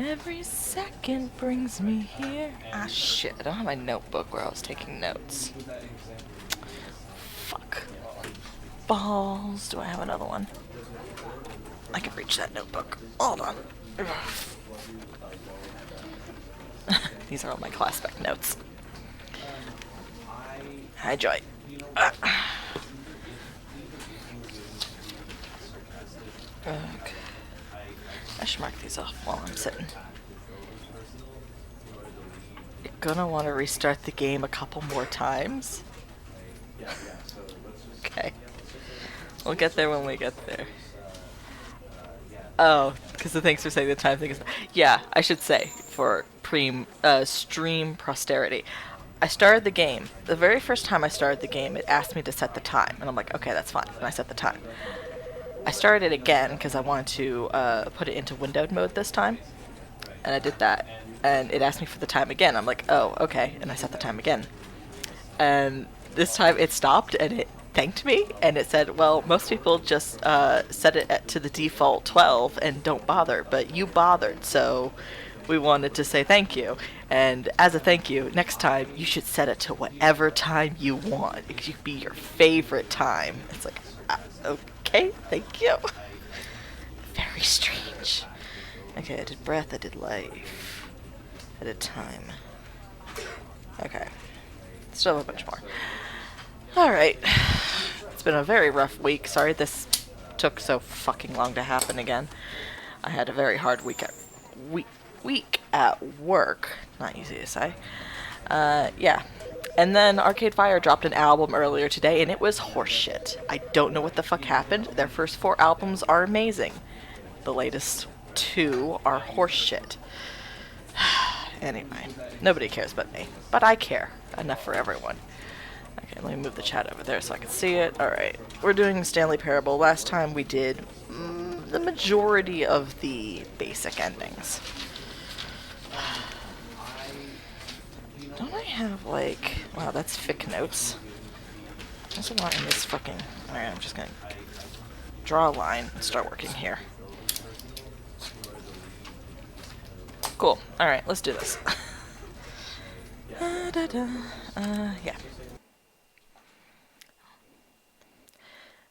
Every second brings me here. Ah, shit. I don't have my notebook where I was taking notes. Fuck. Balls. Do I have another one? I can reach that notebook. Hold on. These are all my class spec notes. Hi, Joy. Okay. I should mark these off while I'm sitting. You're gonna want to restart the game a couple more times. Okay. We'll get there when we get there. Oh, because the thanks for saying the time thing is... Yeah, I should say, for stream posterity. I started the game. The very first time I started the game, it asked me to set the time. And I'm like, okay, that's fine. And I set the time. I started it again because I wanted to put it into windowed mode this time. And I did that. And it asked me for the time again. I'm like, oh, okay. And I set the time again. And this time it stopped and it thanked me. And it said, well, most people just set it to the default 12 and don't bother. But you bothered, so we wanted to say thank you. And as a thank you, next time you should set it to whatever time you want. It could be your favorite time. It's like, okay, thank you. Very strange. Okay, I did breath, I did life. I did time. Okay. Still have a bunch more. Alright. It's been a very rough week. Sorry this took so fucking long to happen again. I had a very hard week at work. Not easy to say. Yeah. And then Arcade Fire dropped an album earlier today, and it was horseshit. I don't know what the fuck happened. Their first 4 albums are amazing. The latest 2 are horseshit. Anyway, nobody cares but me. But I care. Enough for everyone. Okay, let me move the chat over there so I can see it. Alright, we're doing Stanley Parable. Last time we did the majority of the basic endings. Don't I have, like... Wow, that's thick notes. There's a lot in this fucking... Alright, I'm just gonna draw a line and start working here. Cool. Alright, let's do this. Yeah.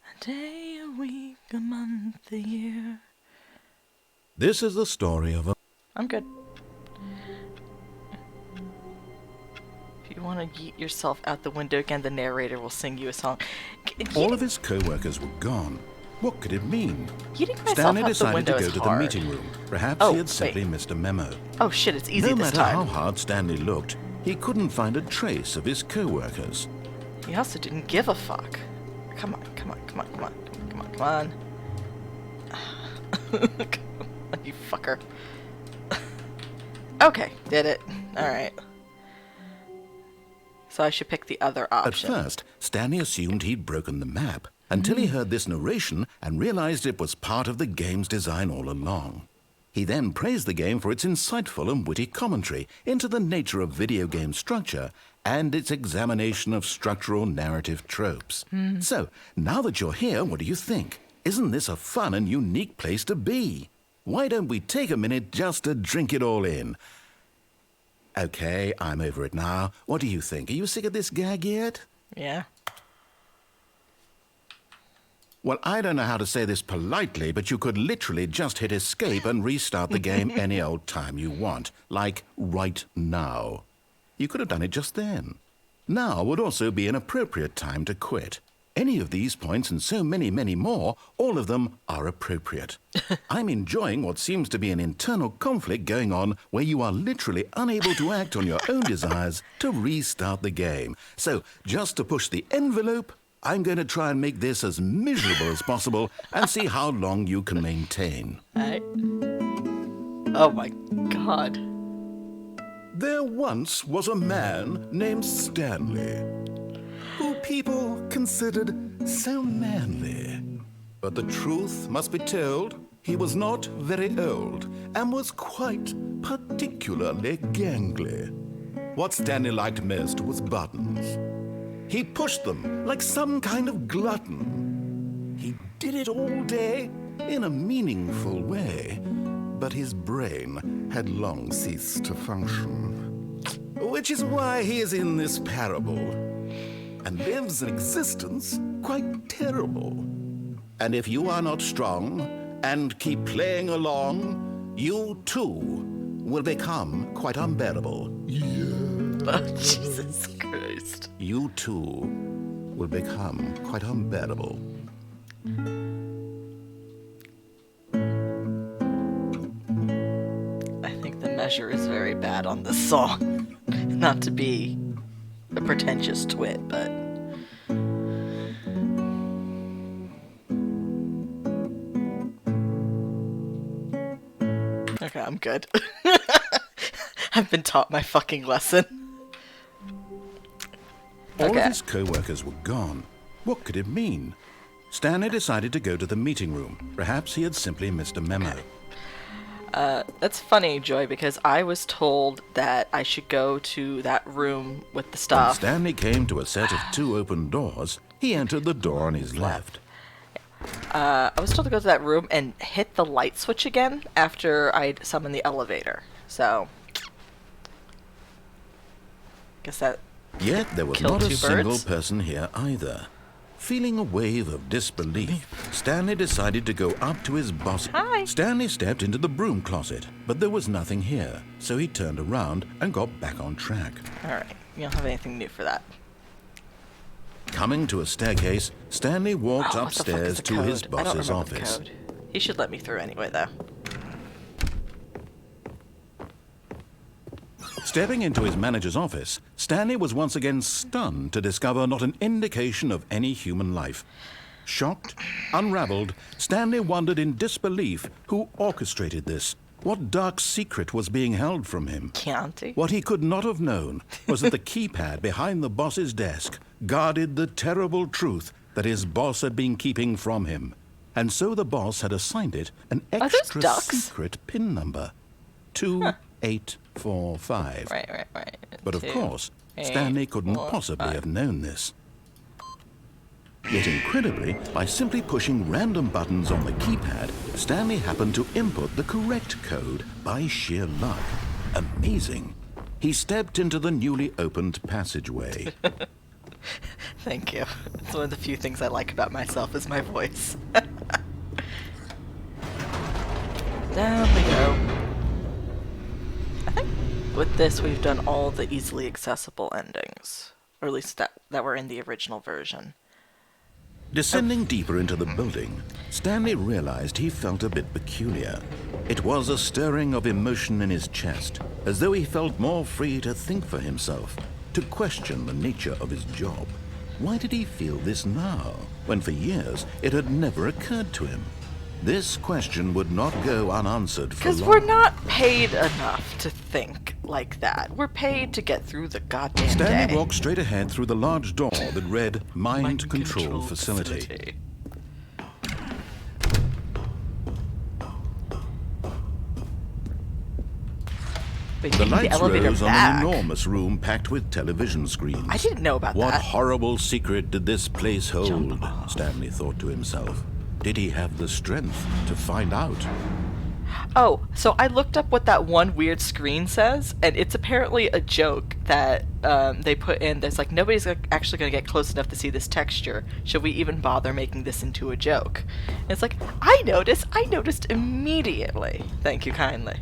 A day, a week, a month, a year. This is the story of a... I'm good. If you want to yeet yourself out the window again, the narrator will sing you a song. All of his co-workers were gone. What could it mean? Yeeting myself Stanley out the decided window to go is to hard. the meeting room. Perhaps Oh, he had simply wait. missed a memo. Oh shit, it's easy No this matter how time. hard Stanley looked, he couldn't find a trace of his co-workers. He also didn't give a fuck. Come on, come on, come on, come on, come on, come on. You fucker. Okay, did it. Alright. So I should pick the other option. At first, Stanley assumed he'd broken the map, until he heard this narration and realized it was part of the game's design all along. He then praised the game for its insightful and witty commentary into the nature of video game structure and its examination of structural narrative tropes. So, now that you're here, what do you think? Isn't this a fun and unique place to be? Why don't we take a minute just to drink it all in? Okay, I'm over it now. What do you think? Are you sick of this gag yet? Yeah. Well, I don't know how to say this politely, but you could literally just hit escape and restart the game any old time you want, like right now. You could have done it just then. Now would also be an appropriate time to quit. Any of these points and so many, many more, all of them are appropriate. I'm enjoying what seems to be an internal conflict going on where you are literally unable to act on your own desires to restart the game. So, just to push the envelope, I'm going to try and make this as miserable as possible and see how long you can maintain. Oh my god. There once was a man named Stanley, who people considered so manly. But the truth must be told, he was not very old and was quite particularly gangly. What Stanley liked most was buttons. He pushed them like some kind of glutton. He did it all day in a meaningful way, but his brain had long ceased to function. Which is why he is in this parable, and lives an existence quite terrible. And if you are not strong and keep playing along, you too will become quite unbearable. Oh, Jesus Christ. You too will become quite unbearable. I think the measure is very bad on this song. Not to be a pretentious twit, but... Okay, I'm good. I've been taught my fucking lesson. All of his co-workers were gone. What could it mean? Stanley decided to go to the meeting room. Perhaps he had simply missed a memo. That's funny, Joy, because I was told that I should go to that room with the When stuff. Stanley came to a set of 2 open doors, he entered the door on his left. I was told to go to that room and hit the light switch again after I'd summoned the elevator. So, guess that... Yet there was Kill not a 2 single birds. person here either. Feeling a wave of disbelief, Stanley decided to go up to his boss. Hi. Stanley stepped into the broom closet, but there was nothing here, so he turned around and got back on track. Alright, you don't have anything new for that. Coming to a staircase, Stanley walked Oh, what the fuck is upstairs the to his code? I don't boss's remember the office. code. He should let me through anyway, though. Stepping into his manager's office, Stanley was once again stunned to discover not an indication of any human life. Shocked, unraveled, Stanley wondered in disbelief who orchestrated this. What dark secret was being held from him? Chianti? What he could not have known was that the keypad behind the boss's desk guarded the terrible truth that his boss had been keeping from him. And so the boss had assigned it an those extra ducks? secret PIN number. 2845. Right. But of 2, course, 8, Stanley couldn't 4, possibly 5. have known this. Yet incredibly, by simply pushing random buttons on the keypad, Stanley happened to input the correct code by sheer luck. Amazing. He stepped into the newly opened passageway. Thank you. It's one of the few things I like about myself is my voice. Down we go. I think with this we've done all the easily accessible endings. Or at least that were in the original version. Descending deeper into the building, Stanley realized he felt a bit peculiar. It was a stirring of emotion in his chest, as though he felt more free to think for himself, to question the nature of his job. Why did he feel this now, when for years it had never occurred to him? This question would not go unanswered for long. Because we're not paid enough to think like that. We're paid to get through the goddamn Stanley day. walked straight ahead through the large door that read Mind Control Facility. Wait, The taking lights elevator rose on back. an enormous room packed with television screens. I didn't know about What that. horrible secret did this place hold? Jump off. Stanley thought to himself. Did he have the strength to find out? Oh, so I looked up what that one weird screen says, and it's apparently a joke that they put in. There's like, nobody's actually going to get close enough to see this texture. Should we even bother making this into a joke? And it's like, I noticed immediately. Thank you kindly.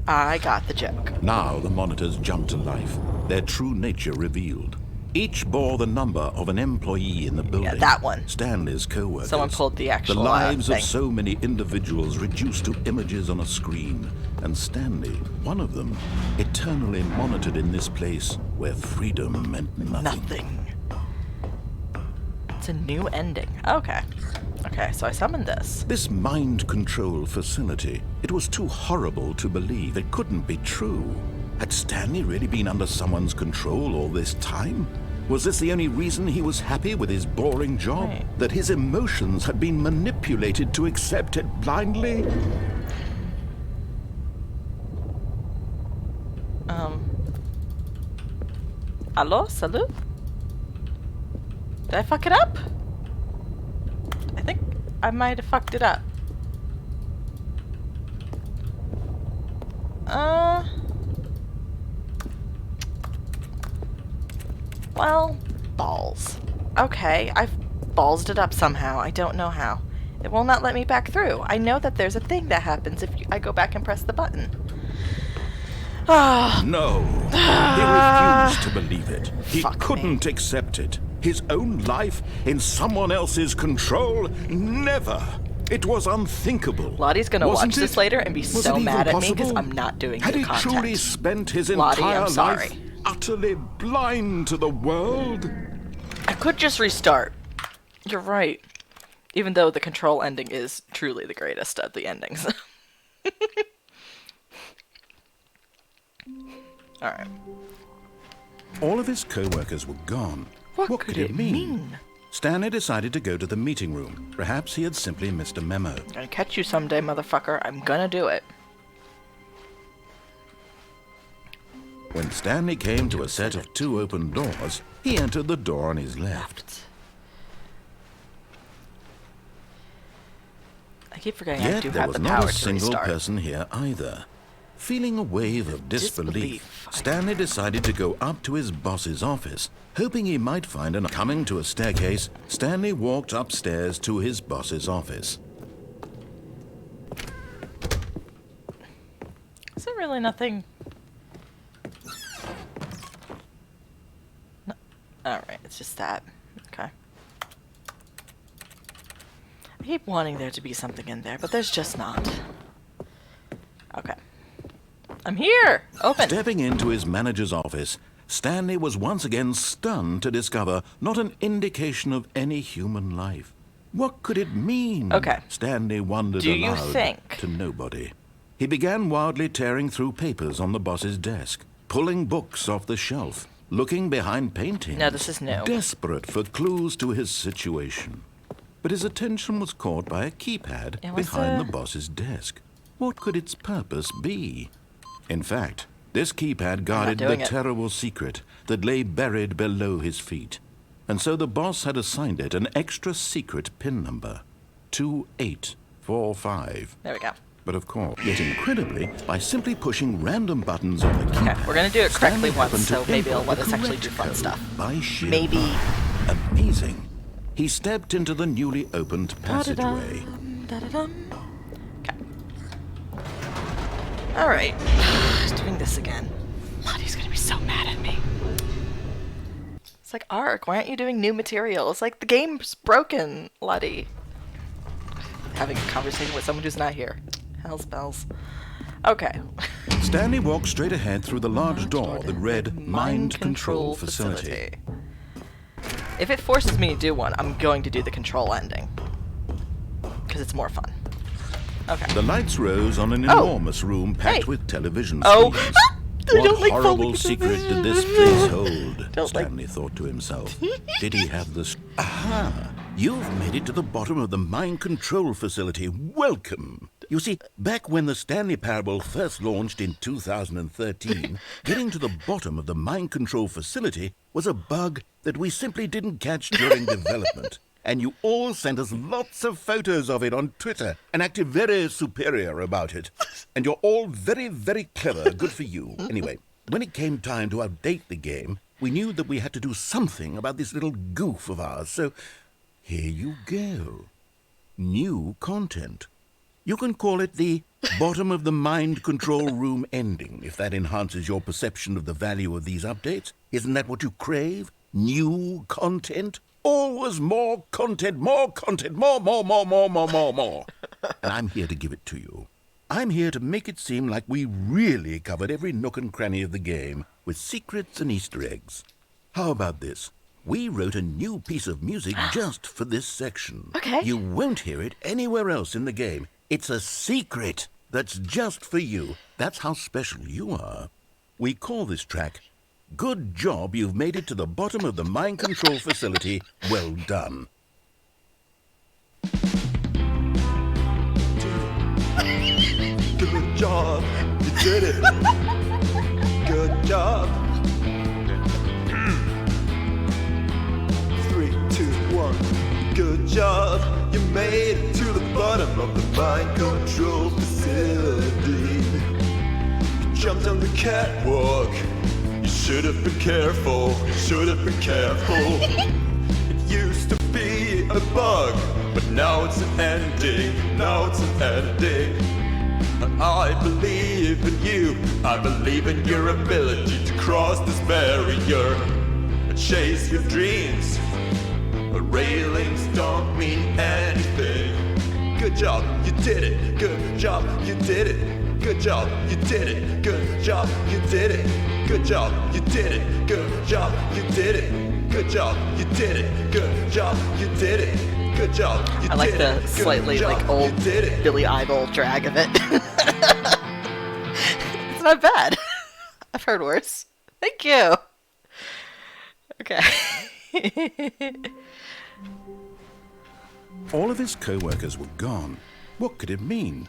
I got the joke. Now the monitors jumped to life, their true nature revealed. Each bore the number of an employee in the building. Yeah, that one. Stanley's co-workers. Someone pulled the actual The lives thing. of so many individuals reduced to images on a screen. And Stanley, one of them, eternally monitored in this place where freedom meant nothing. Nothing. It's a new ending. Okay. Okay, so I summoned this. This mind control facility, it was too horrible to believe. It couldn't be true. Had Stanley really been under someone's control all this time? Was this the only reason he was happy with his boring job? Right. That his emotions had been manipulated to accept it blindly? Hello? Salut? Did I fuck it up? I think I might have fucked it up. Well, balls. Okay, I've ballsed it up somehow. I don't know how. It will not let me back through. I know that there's a thing that happens if I go back and press the button. Ah. No. He refused to believe it. He Fuck couldn't accept it. His own life in someone else's control? Never. It was unthinkable. Lottie's gonna Wasn't watch this it? later and be Was so it even mad at me because possible? I'm not doing Had new he content. truly spent his Lottie, entire I'm sorry. life utterly blind to the world? I could just restart. You're right. Even though the control ending is truly the greatest of the endings. Alright. All of his co-workers were gone. What could it mean? Stanley decided to go to the meeting room. Perhaps he had simply missed a memo. I'm gonna catch you someday, motherfucker. I'm gonna do it. When Stanley came to a set of 2 open doors, he entered the door on his left. I keep forgetting I Yet do there have was the not power a to single restart. person here either. Feeling a wave of disbelief, Stanley decided to go up to his boss's office, hoping he might find an... Coming to a staircase, Stanley walked upstairs to his boss's office. Is there really nothing? No. Alright, it's just that. Okay. I keep wanting there to be something in there, but there's just not. Okay. I'm here! Open! Stepping into his manager's office, Stanley was once again stunned to discover not an indication of any human life. What could it mean? Okay. Stanley wondered Do you aloud think- to nobody. He began wildly tearing through papers on the boss's desk, pulling books off the shelf, looking behind paintings. No, this is new. Desperate for clues to his situation. But his attention was caught by a keypad Yeah, what's behind the- the boss's desk. What could its purpose be? In fact, this keypad guarded the doing it. terrible secret that lay buried below his feet. And so the boss had assigned it an extra secret PIN number, 2845. There we go. But of course, yet incredibly, by simply pushing random buttons on the keypad, Okay, we're gonna do it correctly Stanley once, happened to so maybe it'll input let the us actually do correct fun code stuff. By sheer Maybe. luck. Amazing. He stepped into the newly opened passageway. Da-da-dum. Okay. Alright. Doing this again. Lottie's gonna be so mad at me. It's like, Ark, why aren't you doing new material? It's like, the game's broken, Lottie. Having a conversation with someone who's not here. Hell's bells. Okay. Stanley walked straight ahead through the large door that read Mind Control Facility. If it forces me to do one, I'm going to do the control ending. Because it's more fun. Okay. The lights rose on an Oh. enormous room packed Hey. with television Oh. screens. I don't What like horrible falling secret into did this this. place hold? Don't like- Stanley thought to himself. Did he have the... Aha! You've made it to the bottom of the mind control facility. Welcome! You see, back when the Stanley Parable first launched in 2013, getting to the bottom of the mind control facility was a bug that we simply didn't catch during development. And you all sent us lots of photos of it on Twitter and acted very superior about it. And you're all very, very clever. Good for you. Anyway, when it came time to update the game, we knew that we had to do something about this little goof of ours. So here you go. New content. You can call it the bottom of the mind control room ending, if that enhances your perception of the value of these updates. Isn't that what you crave? New content? Always more content, more, more. And I'm here to give it to you. I'm here to make it seem like we really covered every nook and cranny of the game with secrets and Easter eggs. How about this? We wrote a new piece of music just for this section. Okay. You won't hear it anywhere else in the game. It's a secret that's just for you. That's how special you are. We call this track, Good Job You've Made It to the Bottom of the Mind Control Facility. Well done. Good job, you did it. Good job. 3, 2, 1. Good job, you made it to the bottom of the mind control facility. You jumped on the catwalk, you should have been careful, should have been careful. It used to be a bug, but now it's an ending, now it's an ending. I believe in you, I believe in your ability to cross this barrier and chase your dreams. But railings don't mean anything. Good job, you did it. Good job, you did it. Good job, you did it. Good job, you did it. Good job, you did it. Good job, you did it. Good job, you did it. Good job, you did it. Good job, you did it. I like the slightly like old Billy Idol drag of it. It's not bad. I've heard worse. Thank you. Okay. All of his co-workers were gone. What could it mean?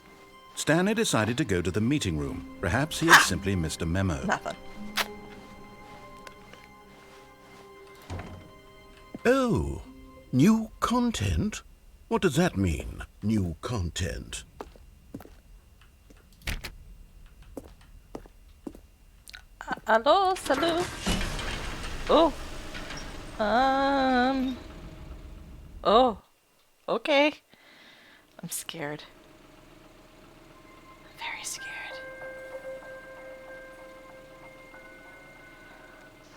Stanley decided to go to the meeting room. Perhaps he had simply missed a memo. Nothing. Oh, new content? What does that mean, new content? Hello, salut. Oh. Oh. Okay. I'm scared. I'm very scared.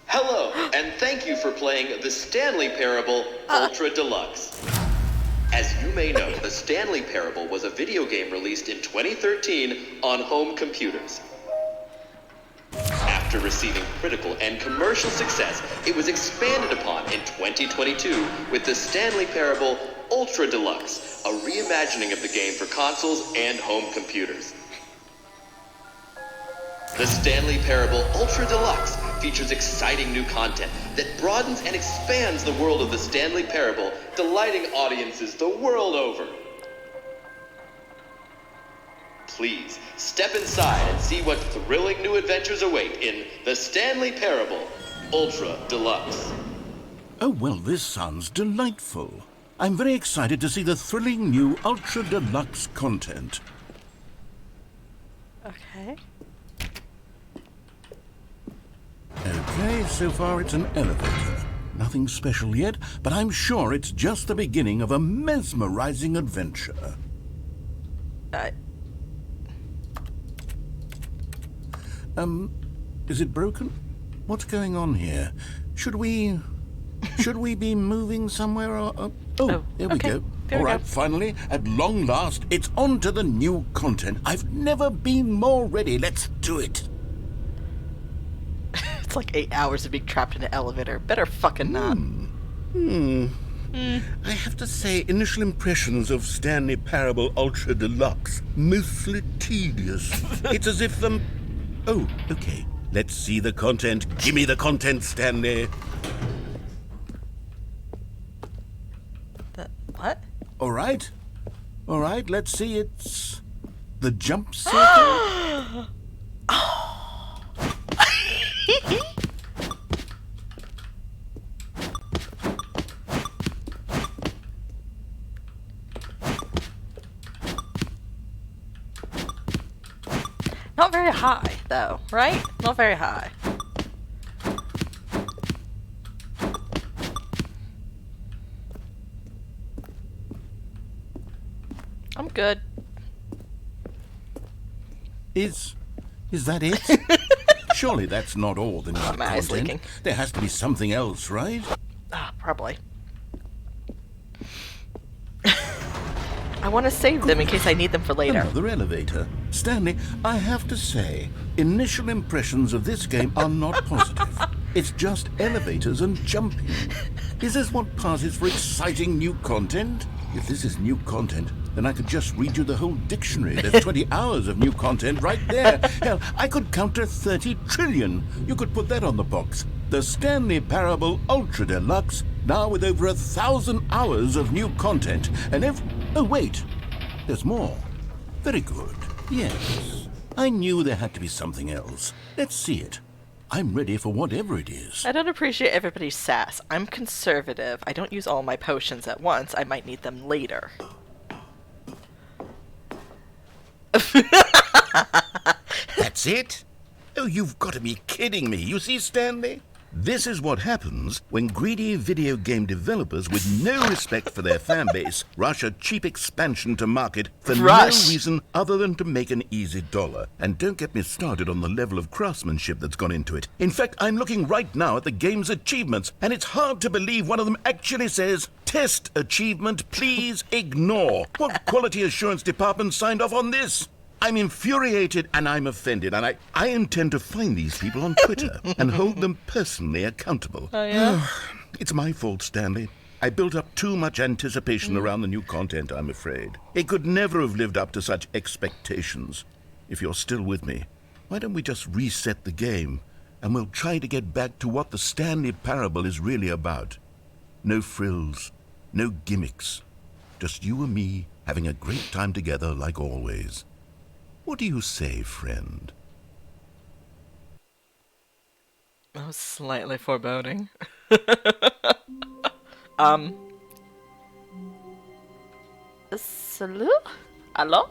Hello, and thank you for playing the Stanley Parable Ultra Deluxe. As you may know, the Stanley Parable was a video game released in 2013 on home computers. After receiving critical and commercial success, it was expanded upon in 2022 with the Stanley Parable Ultra Deluxe, a reimagining of the game for consoles and home computers. The Stanley Parable Ultra Deluxe features exciting new content that broadens and expands the world of the Stanley Parable, delighting audiences the world over. Please, step inside and see what thrilling new adventures await in the Stanley Parable Ultra Deluxe. Oh, well, this sounds delightful. I'm very excited to see the thrilling new Ultra Deluxe content. Okay. Okay, so far it's an elevator. Nothing special yet, but I'm sure it's just the beginning of a mesmerizing adventure. Is it broken? What's going on here? Should we be moving somewhere or... Oh, there we okay. go. There All we right, go. finally, at long last, it's on to the new content. I've never been more ready. Let's do it. It's like 8 hours of being trapped in an elevator. Better fucking not. I have to say, initial impressions of Stanley Parable Ultra Deluxe, mostly tedious. It's as if Oh, okay. Let's see the content. Give me the content, Stanley. What? All right, let's see. It's the jump circle. Not very high, though, right? Not very high. I'm good. Is that it? Surely that's not all the new my eyes content. leaking. There has to be something else, right? Probably. I want to save them in case I need them for later. Another elevator. Stanley, I have to say, initial impressions of this game are not positive. It's just elevators and jumping. Is this what passes for exciting new content? If this is new content, then I could just read you the whole dictionary. There's 20 hours of new content right there. Hell, I could count to 30 trillion. You could put that on the box. The Stanley Parable Ultra Deluxe, now with over 1,000 hours of new content. And oh, wait. There's more. Very good. Yes. I knew there had to be something else. Let's see it. I'm ready for whatever it is. I don't appreciate everybody's sass. I'm conservative. I don't use all my potions at once. I might need them later. That's it? Oh, you've got to be kidding me. You see, Stanley? This is what happens when greedy video game developers with no respect for their fan base rush a cheap expansion to market for no reason other than to make an easy dollar. And don't get me started on the level of craftsmanship that's gone into it. In fact, I'm looking right now at the game's achievements, and it's hard to believe one of them actually says, "Test achievement, please ignore." What quality assurance department signed off on this? I'm infuriated and I'm offended, and I intend to find these people on Twitter and hold them personally accountable. Oh, yeah? It's my fault, Stanley. I built up too much anticipation around the new content, I'm afraid. It could never have lived up to such expectations. If you're still with me, why don't we just reset the game, and we'll try to get back to what the Stanley Parable is really about. No frills, no gimmicks. Just you and me having a great time together like always. What do you say, friend? That was slightly foreboding. Salut? Hello?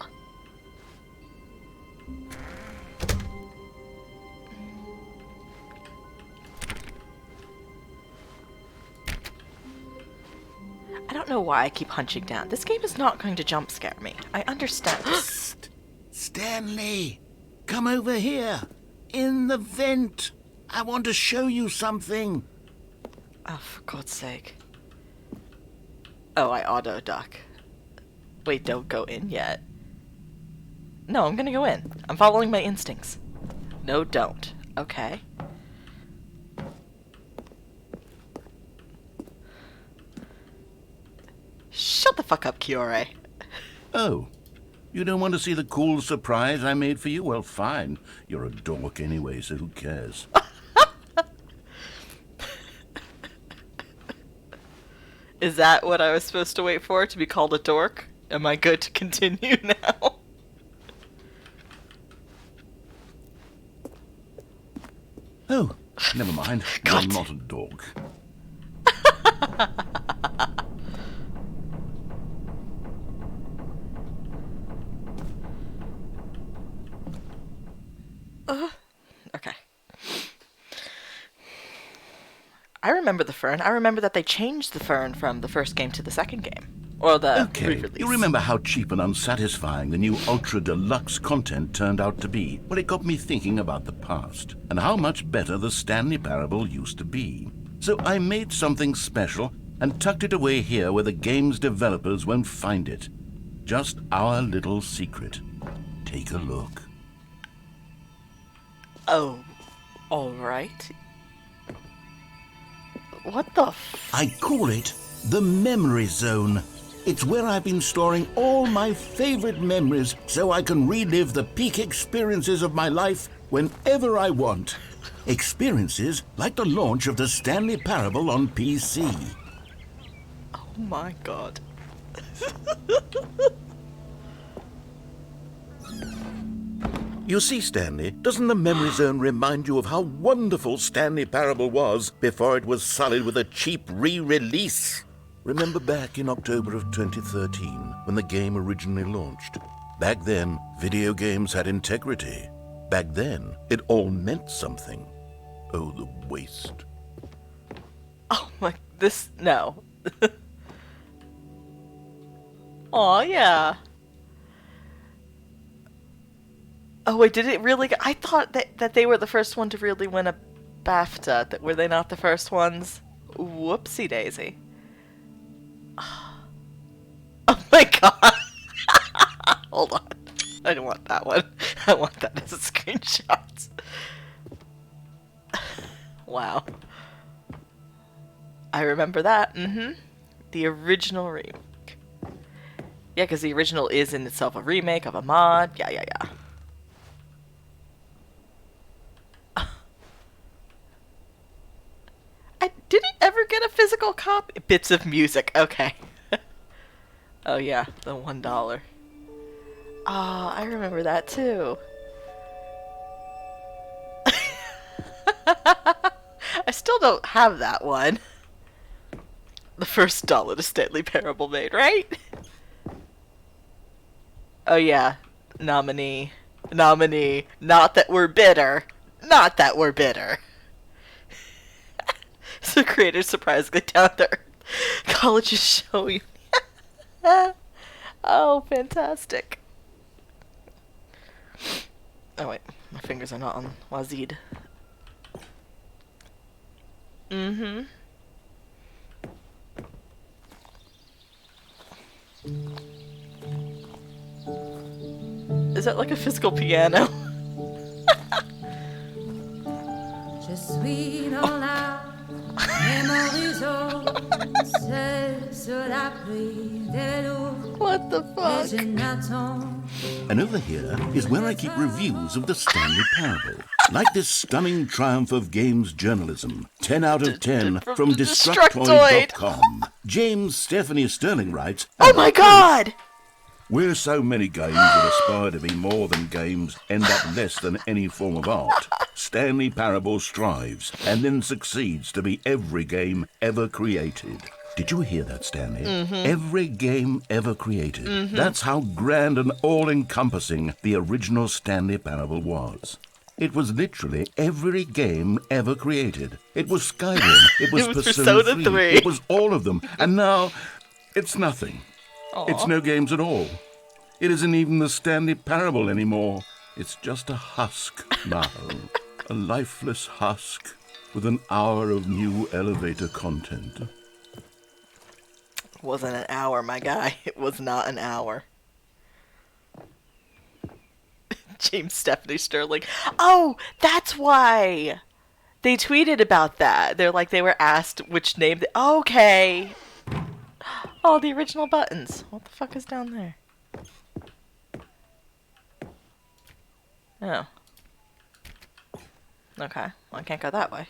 I don't know why I keep hunching down. This game is not going to jump scare me. I understand. Stanley, come over here. In the vent. I want to show you something. Oh, for God's sake. Oh, I auto-duck. Wait, don't go in yet. No, I'm gonna go in. I'm following my instincts. No, don't. Okay. Shut the fuck up, Kiore. Oh, you don't want to see the cool surprise I made for you? Well, fine. You're a dork anyway, so who cares? Is that what I was supposed to wait for, to be called a dork? Am I good to continue now? Oh, never mind. God. You're not a dork. Okay. I remember the fern. I remember that they changed the fern from the first game to the second game. Or the Okay, re-release. you remember how cheap and unsatisfying the new Ultra Deluxe content turned out to be? Well, it got me thinking about the past, and how much better the Stanley Parable used to be. So I made something special and tucked it away here where the game's developers won't find it. Just our little secret. Take a look. Oh, alright. What the I call it the Memory Zone. It's where I've been storing all my favorite memories so I can relive the peak experiences of my life whenever I want. Experiences like the launch of the Stanley Parable on PC. Oh my god. You see, Stanley, doesn't the Memory Zone remind you of how wonderful Stanley Parable was before it was sullied with a cheap re-release? Remember back in October of 2013, when the game originally launched? Back then, video games had integrity. Back then, it all meant something. Oh, the waste. Oh my, no. Aw, yeah. Oh wait, did it really I thought that they were the first one to really win a BAFTA. Were they not the first ones? Whoopsie daisy. Oh my god. Hold on. I don't want that one. I want that as a screenshot. Wow. I remember that. The original remake. Yeah, because the original is in itself a remake of a mod. Yeah. Did it ever get a physical copy? Bits of music. Okay. Oh yeah, the $1. Ah, I remember that too. I still don't have that one. The first dollar to Stanley Parable made, right? Oh yeah, nominee. Not that we're bitter. Not that we're bitter. So creators surprisingly down there. Colleges show you. Oh, fantastic. Oh wait, my fingers are not on Wazid. Mm-hmm. Is that like a physical piano? Je suis dans la mémorisation, seul sur la pluie des loups. What the Et fuck? je n'attends And over here is where I keep reviews of the Stanley Parable. Like this stunning triumph of games journalism. 10 out of 10 from Destructoid.com. James Stephanie Sterling writes, Oh my god! where so many games that aspire to be more than games end up less than any form of art, Stanley Parable strives and then succeeds to be every game ever created. Did you hear that, Stanley? Every game ever created. That's how grand and all-encompassing the original Stanley Parable was. It was literally every game ever created. It was Skyrim. It was It was Persona Persona 3. 3. It was all of them. And now, it's nothing. It's no games at all. It isn't even the Stanley Parable anymore. It's just a husk now. A lifeless husk with an hour of new elevator content. Wasn't an hour, my guy. It was not an hour. James Stephanie Sterling. Oh, that's why they tweeted about that. They're like, they were asked which name. Okay. Oh, the original buttons. What the fuck is down there? Oh. Okay. Well, I can't go that way.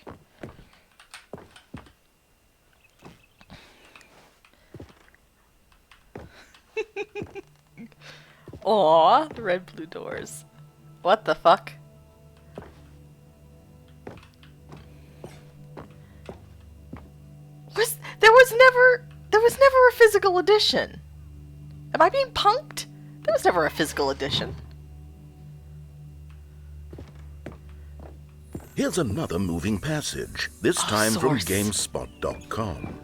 Aw, the red blue doors. What the fuck? There was never a physical edition. Am I being punked? There was never a physical edition. Here's another moving passage, this time from source. GameSpot.com.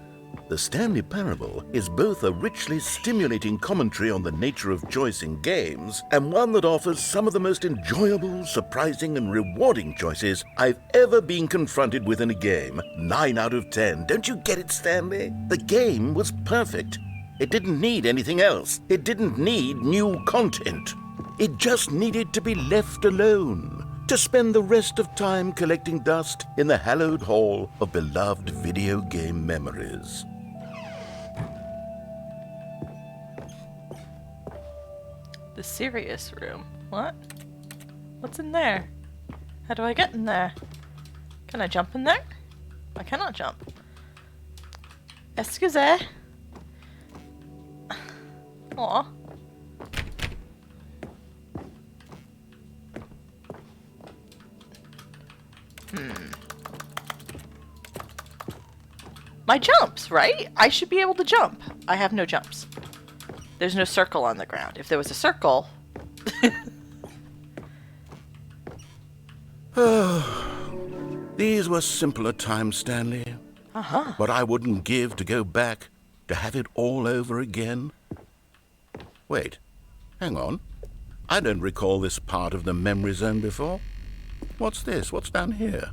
The Stanley Parable is both a richly stimulating commentary on the nature of choice in games and one that offers some of the most enjoyable, surprising, and rewarding choices I've ever been confronted with in a game. 9 out of 10. Don't you get it, Stanley? The game was perfect. It didn't need anything else. It didn't need new content. It just needed to be left alone, to spend the rest of time collecting dust in the hallowed hall of beloved video game memories. The serious room. What? What's in there? How do I get in there? Can I jump in there? I cannot jump. Excuse. Aw. My jumps, right? I should be able to jump. I have no jumps. There's no circle on the ground. If there was a circle... These were simpler times, Stanley. Uh-huh. But I wouldn't give to go back, to have it all over again. Wait, hang on. I don't recall this part of the memory zone before. What's this? What's down here?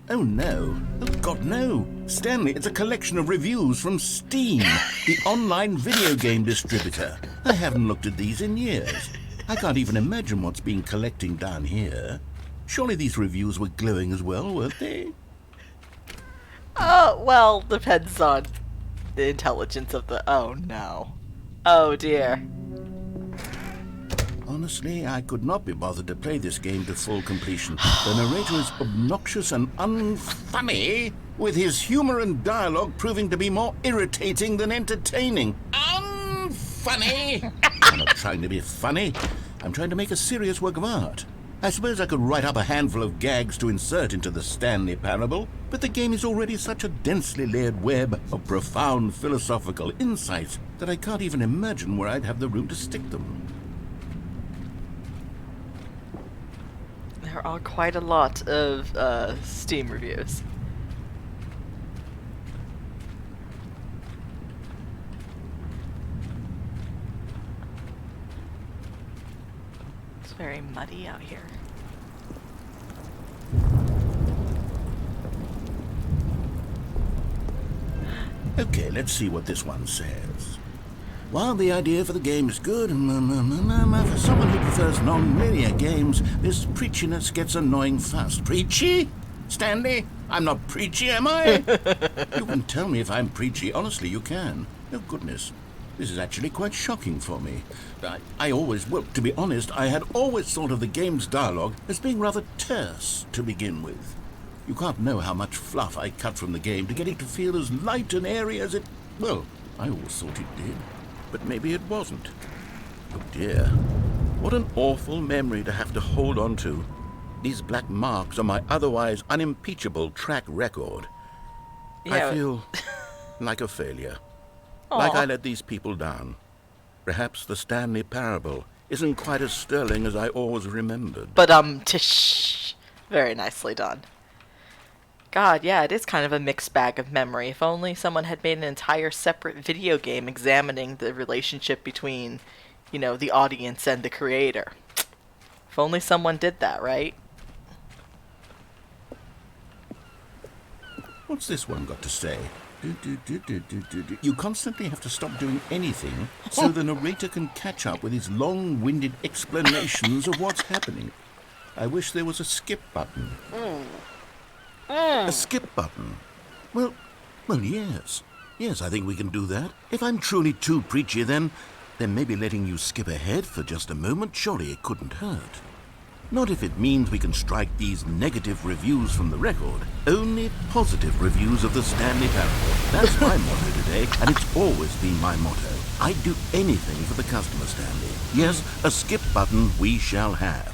Oh no. Oh God, no. Stanley, it's a collection of reviews from Steam, the online video game distributor. I haven't looked at these in years. I can't even imagine what's been collecting down here. Surely these reviews were glowing as well, weren't they? Oh, well, depends on the intelligence of the... Oh, no. Oh, dear. Honestly, I could not be bothered to play this game to full completion. The narrator is obnoxious and unfunny, with his humor and dialogue proving to be more irritating than entertaining. Unfunny! I'm not trying to be funny. I'm trying to make a serious work of art. I suppose I could write up a handful of gags to insert into the Stanley Parable, but the game is already such a densely layered web of profound philosophical insights that I can't even imagine where I'd have the room to stick them. There are quite a lot of Steam reviews. It's very muddy out here. Okay, let's see what this one says. While the idea for the game is good, for someone who prefers non-linear games, this preachiness gets annoying fast. Preachy? Stanley? I'm not preachy, am I? You can tell me if I'm preachy. Honestly, you can. Oh, goodness. This is actually quite shocking for me. Well, to be honest, I had always thought of the game's dialogue as being rather terse to begin with. You can't know how much fluff I cut from the game to get it to feel as light and airy as it... Well, I always thought it did. But maybe it wasn't. Oh dear. What an awful memory to have to hold on to. These black marks are my otherwise unimpeachable track record. Yeah. I feel like a failure. Aw. Like I let these people down. Perhaps the Stanley Parable isn't quite as sterling as I always remembered. But tish. Very nicely done. God, yeah, it is kind of a mixed bag of memory. If only someone had made an entire separate video game examining the relationship between, you know, the audience and the creator. If only someone did that, right? What's this one got to say? You constantly have to stop doing anything so the narrator can catch up with his long-winded explanations of what's happening. I wish there was a skip button. A skip button? Well, yes. Yes, I think we can do that. If I'm truly too preachy, then maybe letting you skip ahead for just a moment, surely it couldn't hurt. Not if it means we can strike these negative reviews from the record. Only positive reviews of the Stanley Parable. That's my motto today, and it's always been my motto. I'd do anything for the customer, Stanley. Yes, a skip button we shall have.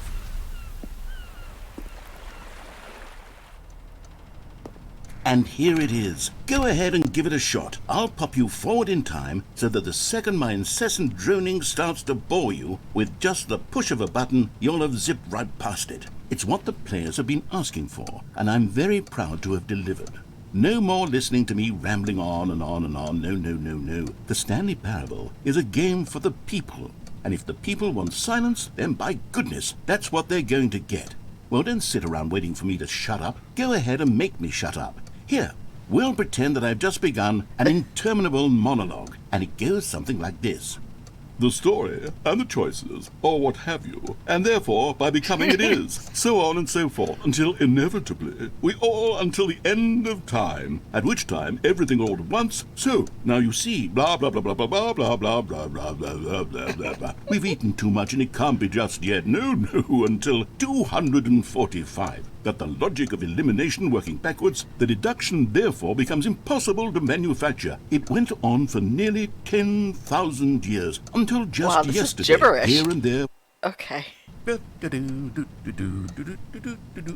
And here it is. Go ahead and give it a shot. I'll pop you forward in time so that the second my incessant droning starts to bore you, with just the push of a button, you'll have zipped right past it. It's what the players have been asking for, and I'm very proud to have delivered. No more listening to me rambling on and on and on. No. The Stanley Parable is a game for the people. And if the people want silence, then by goodness, that's what they're going to get. Well, don't sit around waiting for me to shut up. Go ahead and make me shut up. Here, we'll pretend that I've just begun an interminable monologue, and it goes something like this. The story and the choices, or what have you, and therefore, by becoming it is, so on and so forth, until inevitably, we all until the end of time, at which time everything all at once, so, now you see, blah, blah, blah, blah, blah, blah, blah, blah, blah, blah, blah, blah, blah, blah, blah. We've eaten too much and it can't be just yet, no, until 245. Got the logic of elimination working backwards, the deduction therefore becomes impossible to manufacture. It went on for nearly 10,000 years, until just Wow, this is yesterday, gibberish. here and there. Okay.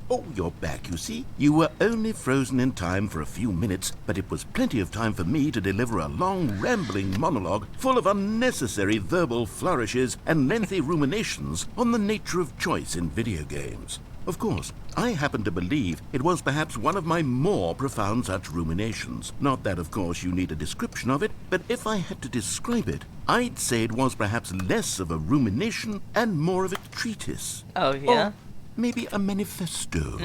Oh, you're back, you see. You were only frozen in time for a few minutes, but it was plenty of time for me to deliver a long, rambling monologue full of unnecessary verbal flourishes and lengthy ruminations on the nature of choice in video games. Of course, I happen to believe it was perhaps one of my more profound such ruminations. Not that, of course, you need a description of it, but if I had to describe it, I'd say it was perhaps less of a rumination and more of a treatise. Oh, yeah? Or maybe a manifesto.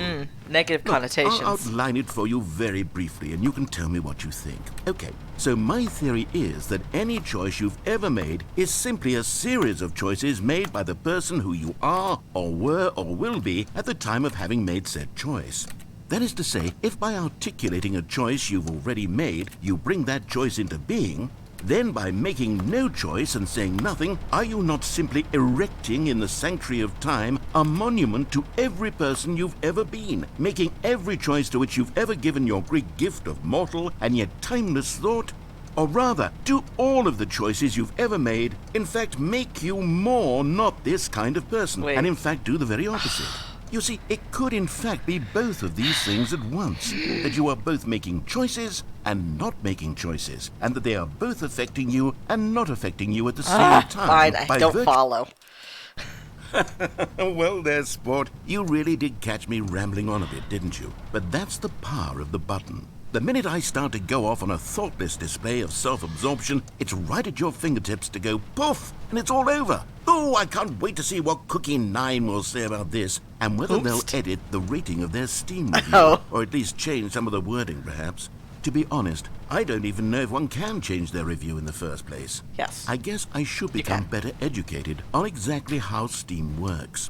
Negative Look, connotations. I'll outline it for you very briefly, and you can tell me what you think. Okay, so my theory is that any choice you've ever made is simply a series of choices made by the person who you are, or were, or will be at the time of having made said choice. That is to say, if by articulating a choice you've already made, you bring that choice into being, then by making no choice and saying nothing, are you not simply erecting in the sanctuary of time a monument to every person you've ever been, making every choice to which you've ever given your great gift of mortal and yet timeless thought? Or rather, do all of the choices you've ever made, in fact, make you more not this kind of person, Wait. and in fact do the very opposite? You see, it could in fact be both of these things at once, that you are both making choices and not making choices, and that they are both affecting you and not affecting you at the same time. Fine, I by don't virtue- follow. Well there, sport. You really did catch me rambling on a bit, didn't you? But that's the power of the button. The minute I start to go off on a thoughtless display of self-absorption, it's right at your fingertips to go poof, and it's all over. Oh, I can't wait to see what Cookie 9 will say about this, and whether they'll edit the rating of their Steam review, or at least change some of the wording, perhaps. To be honest, I don't even know if one can change their review in the first place. Yes. I guess I should become better educated on exactly how Steam works.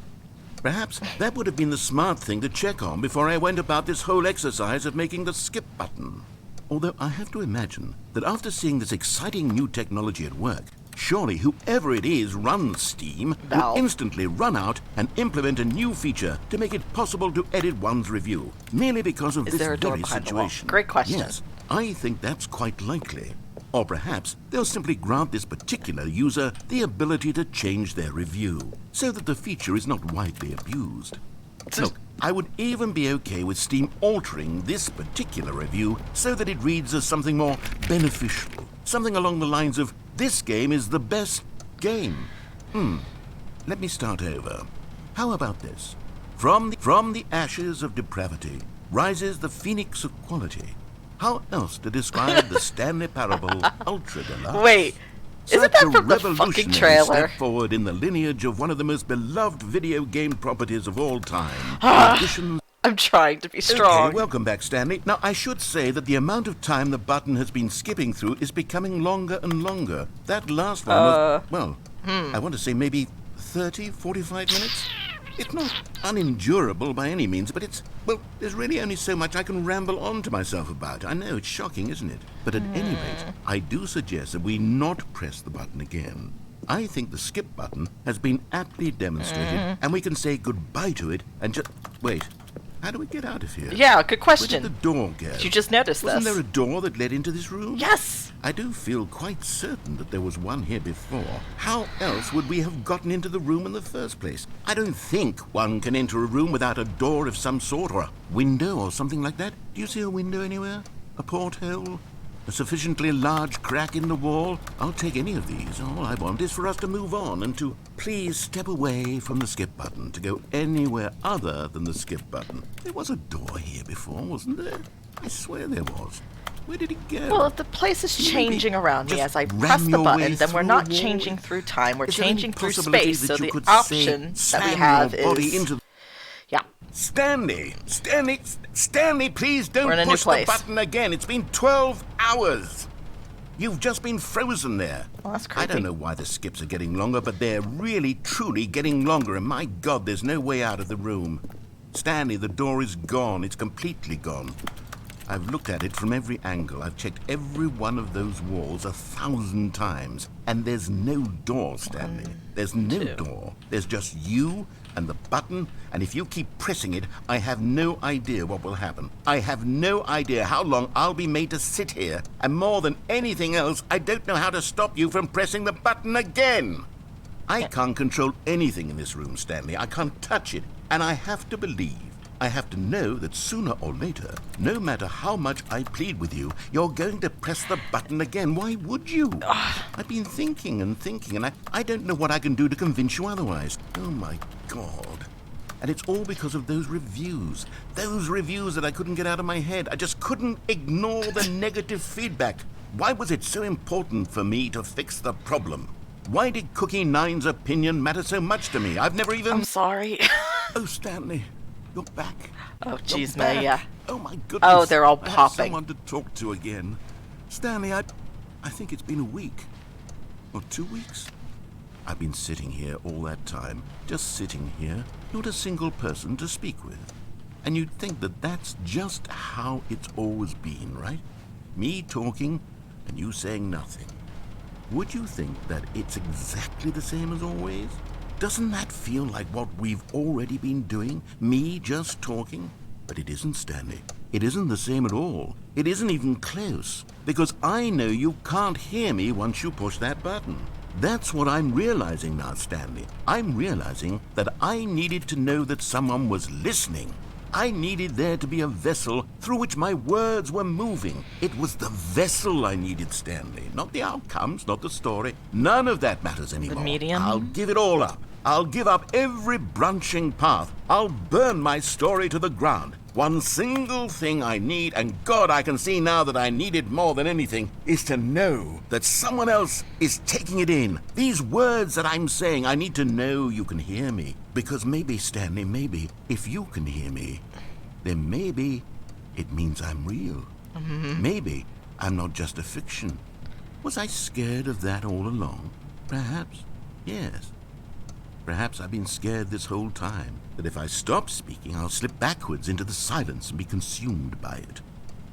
Perhaps that would have been the smart thing to check on before I went about this whole exercise of making the skip button. Although I have to imagine that after seeing this exciting new technology at work, surely whoever it is runs Steam will instantly run out and implement a new feature to make it possible to edit one's review, merely because of this very situation. Great question. Yes, I think that's quite likely. Or perhaps they'll simply grant this particular user the ability to change their review, so that the feature is not widely abused. Look, I would even be okay with Steam altering this particular review so that it reads as something more beneficial. Something along the lines of, this game is the best game. Let me start over. How about this? From the ashes of depravity rises the phoenix of quality. How else to describe the Stanley Parable Ultra Deluxe? Wait, isn't that from the fucking trailer? Step forward in the lineage of one of the most beloved video game properties of all time. I'm trying to be strong. Okay, welcome back, Stanley. Now, I should say that the amount of time the button has been skipping through is becoming longer and longer. That last one was, well, I want to say maybe 30, 45 minutes? It's not unendurable by any means, but it's, well, there's really only so much I can ramble on to myself about. I know, it's shocking, isn't it? But at any rate, I do suggest that we not press the button again. I think the skip button has been aptly demonstrated, and we can say goodbye to it and just... Wait, how do we get out of here? Yeah, good question. Where did the door go? Did you just notice Wasn't this? there a door that led into this room? Yes! I do feel quite certain that there was one here before. How else would we have gotten into the room in the first place? I don't think one can enter a room without a door of some sort, or a window, or something like that. Do you see a window anywhere? A porthole? A sufficiently large crack in the wall? I'll take any of these. All I want is for us to move on and to please step away from the skip button, to go anywhere other than the skip button. There was a door here before, wasn't there? I swear there was. Where did it go? Well, if the place is changing around me as I press the button, then we're not changing through time. We're changing through space. So the option that we have is... Yeah. Stanley, please don't push the button again. It's been 12 hours. You've just been frozen there. Well, that's creepy. I don't know why the skips are getting longer, but they're really, truly getting longer. And my God, there's no way out of the room. Stanley, the door is gone. It's completely gone. I've looked at it from every angle. I've checked every one of those walls 1,000 times. And there's no door, Stanley. There's no door. There's just you and the button, and if you keep pressing it, I have no idea what will happen. I have no idea how long I'll be made to sit here, and more than anything else, I don't know how to stop you from pressing the button again. I can't control anything in this room, Stanley. I can't touch it, and I have to believe, I have to know that sooner or later, no matter how much I plead with you, you're going to press the button again. Why would you? I've been thinking, and I don't know what I can do to convince you otherwise. Oh, my God. And it's all because of those reviews. Those reviews that I couldn't get out of my head. I just couldn't ignore the negative feedback. Why was it so important for me to fix the problem? Why did Cookie 9's opinion matter so much to me? I've never even... I'm sorry. Oh, Stanley. You're back. Oh, jeez, May, yeah. Oh, my goodness. Oh, they're all I have popping. someone to talk to again. Stanley, I think it's been a week. Or 2 weeks. I've been sitting here all that time. Just sitting here. Not a single person to speak with. And you'd think that that's just how it's always been, right? Me talking and you saying nothing. Would you think that it's exactly the same as always? Doesn't that feel like what we've already been doing? Me just talking? But it isn't, Stanley. It isn't the same at all. It isn't even close. Because I know you can't hear me once you push that button. That's what I'm realizing now, Stanley. I'm realizing that I needed to know that someone was listening. I needed there to be a vessel through which my words were moving. It was the vessel I needed, Stanley. Not the outcomes, not the story. None of that matters anymore. The medium? I'll give it all up. I'll give up every branching path. I'll burn my story to the ground. One single thing I need, and God, I can see now that I need it more than anything, is to know that someone else is taking it in. These words that I'm saying, I need to know you can hear me. Because maybe, Stanley, maybe, if you can hear me, then maybe it means I'm real. Maybe I'm not just a fiction. Was I scared of that all along? Perhaps, yes. Perhaps I've been scared this whole time, that if I stop speaking, I'll slip backwards into the silence and be consumed by it.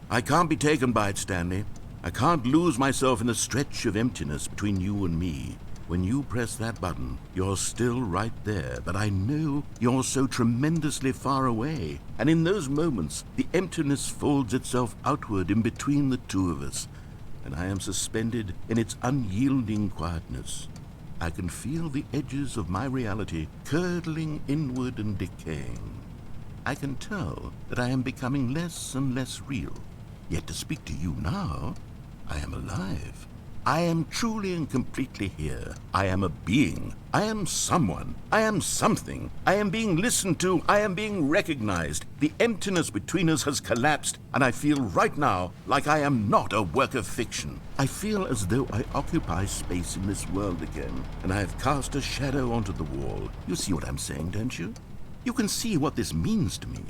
I can't be taken by it, Stanley. I can't lose myself in the stretch of emptiness between you and me. When you press that button, you're still right there, but I know you're so tremendously far away. And in those moments, the emptiness folds itself outward in between the two of us, and I am suspended in its unyielding quietness. I can feel the edges of my reality curdling inward and decaying. I can tell that I am becoming less and less real. Yet to speak to you now, I am alive. I am truly and completely here. I am a being. I am someone. I am something. I am being listened to. I am being recognized. The emptiness between us has collapsed, and I feel right now like I am not a work of fiction. I feel as though I occupy space in this world again, and I have cast a shadow onto the wall. You see what I'm saying, don't you? You can see what this means to me.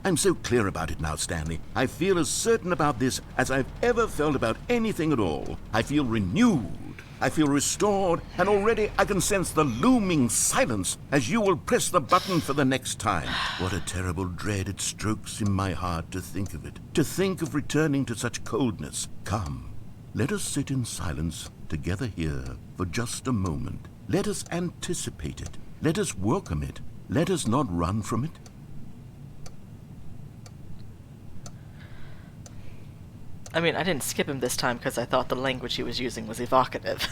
I'm so clear about it now, Stanley. I feel as certain about this as I've ever felt about anything at all. I feel renewed. I feel restored, and already I can sense the looming silence as you will press the button for the next time. What a terrible dread it strokes in my heart to think of it, to think of returning to such coldness. Come, let us sit in silence together here for just a moment. Let us anticipate it. Let us welcome it. Let us not run from it. I mean, I didn't skip him this time because I thought the language he was using was evocative.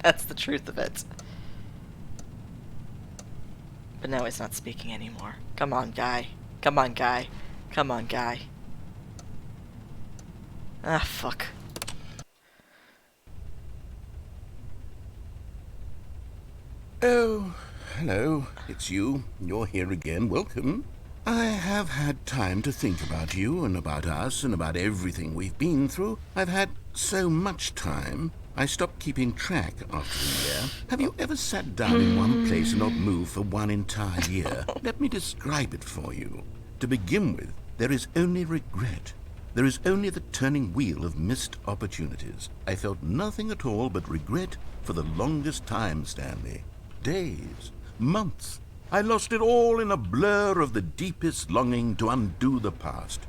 That's the truth of it. But now he's not speaking anymore. Come on, guy. Come on, guy. Come on, guy. Ah, fuck. Oh, hello. It's you. You're here again. Welcome. I have had time to think about you and about us and about everything we've been through. I've had so much time, I stopped keeping track after a year. Have you ever sat down in one place and not moved for one entire year? Let me describe it for you. To begin with, there is only regret. There is only the turning wheel of missed opportunities. I felt nothing at all but regret for the longest time, Stanley. Days, months. I lost it all in a blur of the deepest longing to undo the past.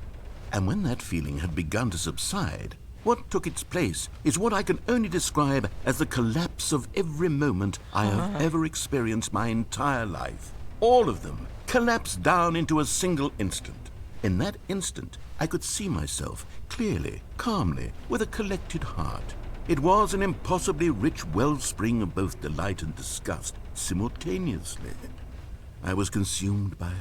And when that feeling had begun to subside, what took its place is what I can only describe as the collapse of every moment I have ever experienced my entire life. All of them collapsed down into a single instant. In that instant, I could see myself clearly, calmly, with a collected heart. It was an impossibly rich wellspring of both delight and disgust simultaneously. I was consumed by it.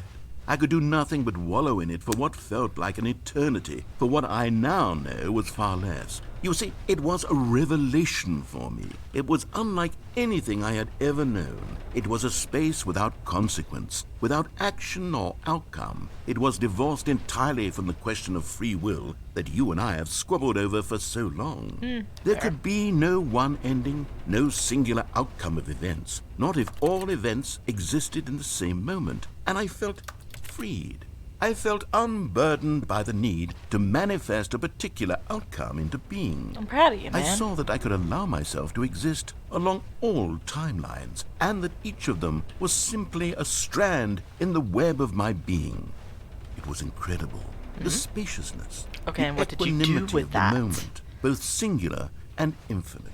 I could do nothing but wallow in it for what felt like an eternity, for what I now know was far less. You see, it was a revelation for me. It was unlike anything I had ever known. It was a space without consequence, without action or outcome. It was divorced entirely from the question of free will that you and I have squabbled over for so long. There could be no one ending, no singular outcome of events, not if all events existed in the same moment. And I felt freed. I felt unburdened by the need to manifest a particular outcome into being. I'm proud of you, man. I saw that I could allow myself to exist along all timelines, and that each of them was simply a strand in the web of my being. It was incredible. The spaciousness, Okay, the and what did you do equanimity with of that? the moment, both singular and infinite.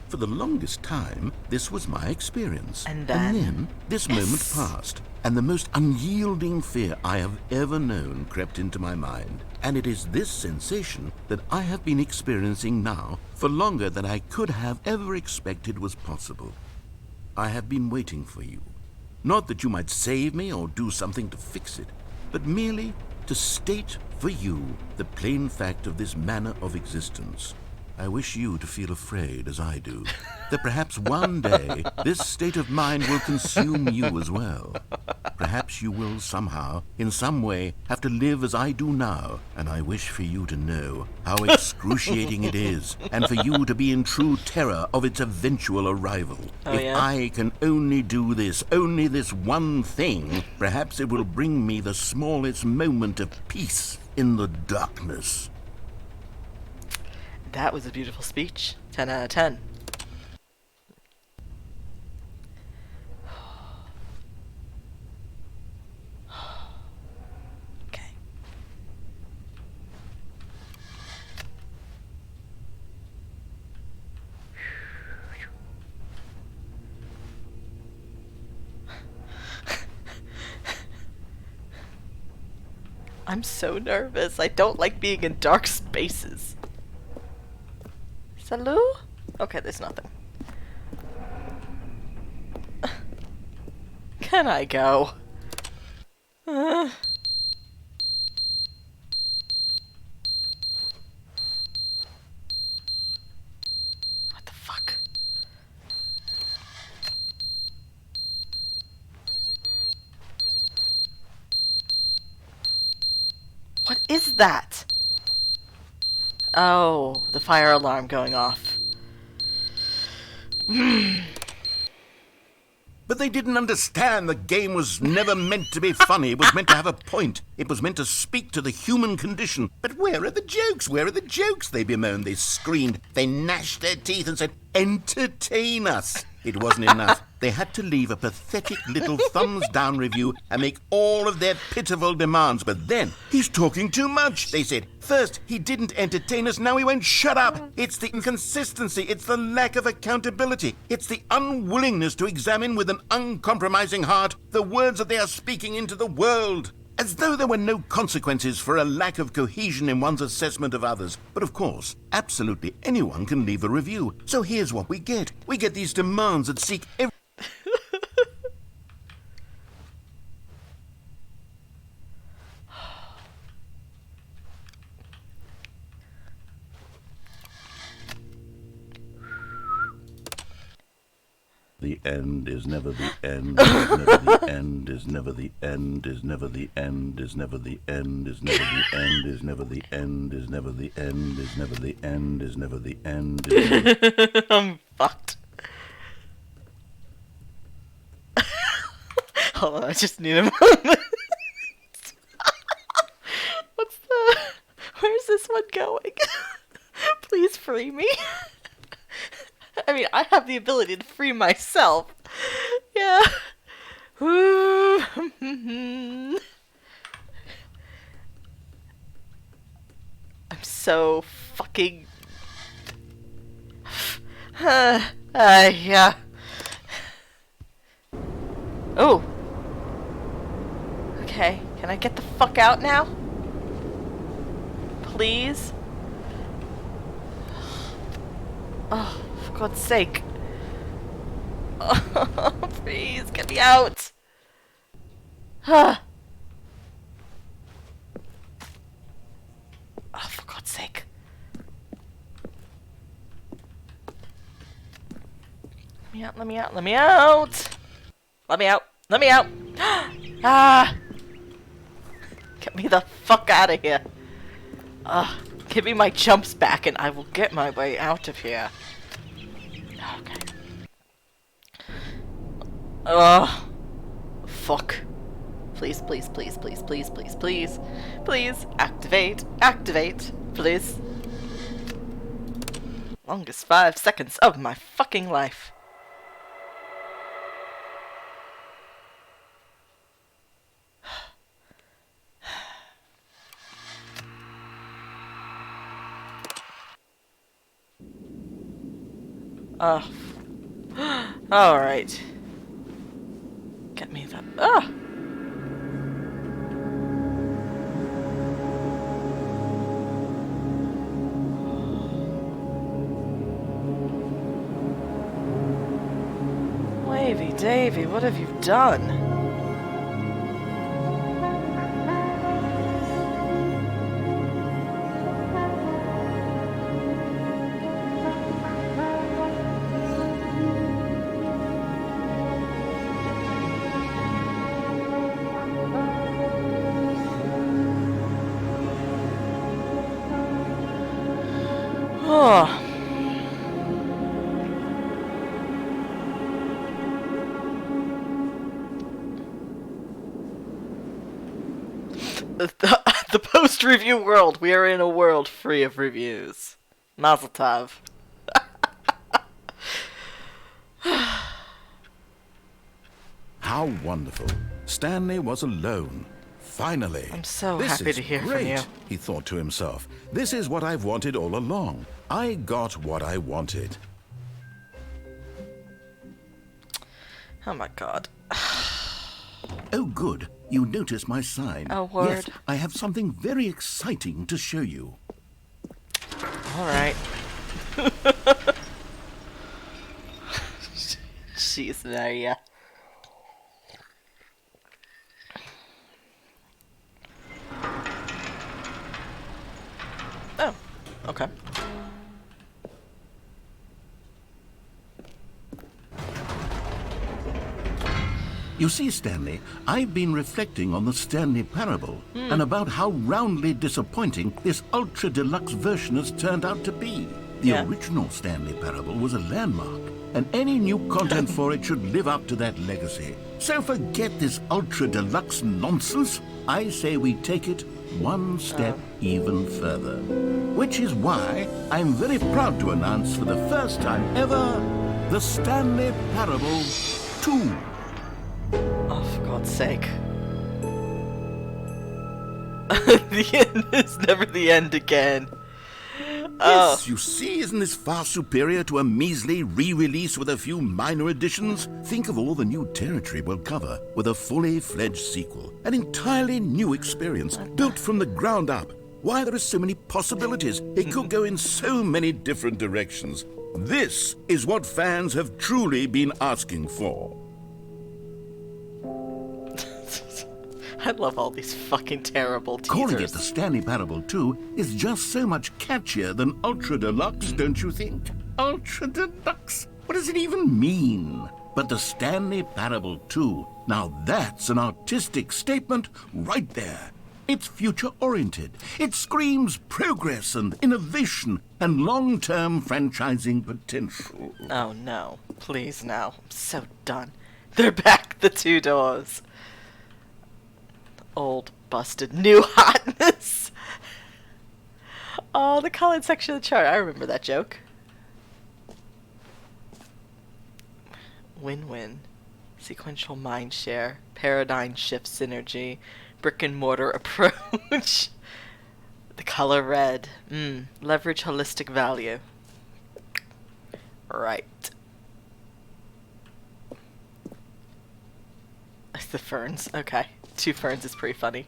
For the longest time, this was my experience. And then? This moment passed, and the most unyielding fear I have ever known crept into my mind. And it is this sensation that I have been experiencing now for longer than I could have ever expected was possible. I have been waiting for you. Not that you might save me or do something to fix it, but merely to state for you the plain fact of this manner of existence. I wish you to feel afraid, as I do, that perhaps one day this state of mind will consume you as well. Perhaps you will somehow, in some way, have to live as I do now, and I wish for you to know how excruciating it is, and for you to be in true terror of its eventual arrival. Oh, If yeah? I can only do this, only this one thing, perhaps it will bring me the smallest moment of peace in the darkness. That was a beautiful speech. 10 out of 10. Okay. I'm so nervous. I don't like being in dark spaces. Salut? Okay, there's nothing. Can I go? What the fuck? What is that? Oh, the fire alarm going off. But they didn't understand the game was never meant to be funny. It was meant to have a point. It was meant to speak to the human condition. But where are the jokes? Where are the jokes? They bemoaned, they screamed, they gnashed their teeth and said, entertain us. It wasn't enough. They had to leave a pathetic little thumbs-down review and make all of their pitiful demands. But then, he's talking too much, they said. First, he didn't entertain us, now he won't shut up. It's the inconsistency, it's the lack of accountability. It's the unwillingness to examine with an uncompromising heart the words that they are speaking into the world. As though there were no consequences for a lack of cohesion in one's assessment of others. But of course, absolutely anyone can leave a review. So here's what we get. We get these demands that seek every... The end is never the end, is never the end, is never the end, is never the end, is never the end, is never the end, is never the end, is never the end, is never the end, is never the end. I'm fucked. Hold on, I just need a moment. What's the... Where's this one going? Please free me. I mean, I have the ability to free myself. Yeah. I'm so fucking... yeah. Oh. Okay, can I get the fuck out now? Please? Oh, for God's sake. Oh, please, get me out. Oh, for God's sake. Let me out, let me out, let me out. Let me out, let me out. Ah. Get me the fuck out of here. Give me my jumps back and I will get my way out of here. Okay. Oh. Fuck. Please, please, please, please, please, please, please. Please. Activate. Activate. Please. Longest 5 seconds of my fucking life. Alright. Get me that. Ah! Wavy Davy, what have you done? The post-review world. We are in a world free of reviews. Mazel tov. How wonderful. Stanley was alone. Finally. I'm so This happy is to hear from great, you. he thought to himself. This is what I've wanted all along. I got what I wanted. Oh my god. Oh, good. You notice my sign. Oh, word. Yes, I have something very exciting to show you. Alright. Jeez, there, yeah. Oh, okay. You see, Stanley, I've been reflecting on the Stanley parable and about how roundly disappointing this ultra deluxe version has turned out to be. The Yeah. original Stanley parable was a landmark, and any new content for it should live up to that legacy. So forget this ultra deluxe nonsense. I say we take it one step even further. Which is why I'm very proud to announce for the first time ever, the Stanley Parable 2. Oh, for God's sake. The end is never the end again. Yes, you see, isn't this far superior to a measly re-release with a few minor additions? Think of all the new territory we'll cover with a fully fledged sequel. An entirely new experience, built from the ground up. Why, there are so many possibilities. It could go in so many different directions. This is what fans have truly been asking for. I love all these fucking terrible teasers. Calling it the Stanley Parable 2 is just so much catchier than Ultra Deluxe, don't you think? Ultra Deluxe? What does it even mean? But the Stanley Parable 2, now that's an artistic statement right there. It's future-oriented. It screams progress and innovation and long-term franchising potential. Oh no. Please no. I'm so done. They're back, the two doors. Old, busted, new hotness. Oh, the comment section of the chart. I remember that joke. Win-win. Sequential mind share. Paradigm shift synergy. Brick and mortar approach. The color red. Leverage holistic value. Right. The ferns. Okay. 2 ferns is pretty funny.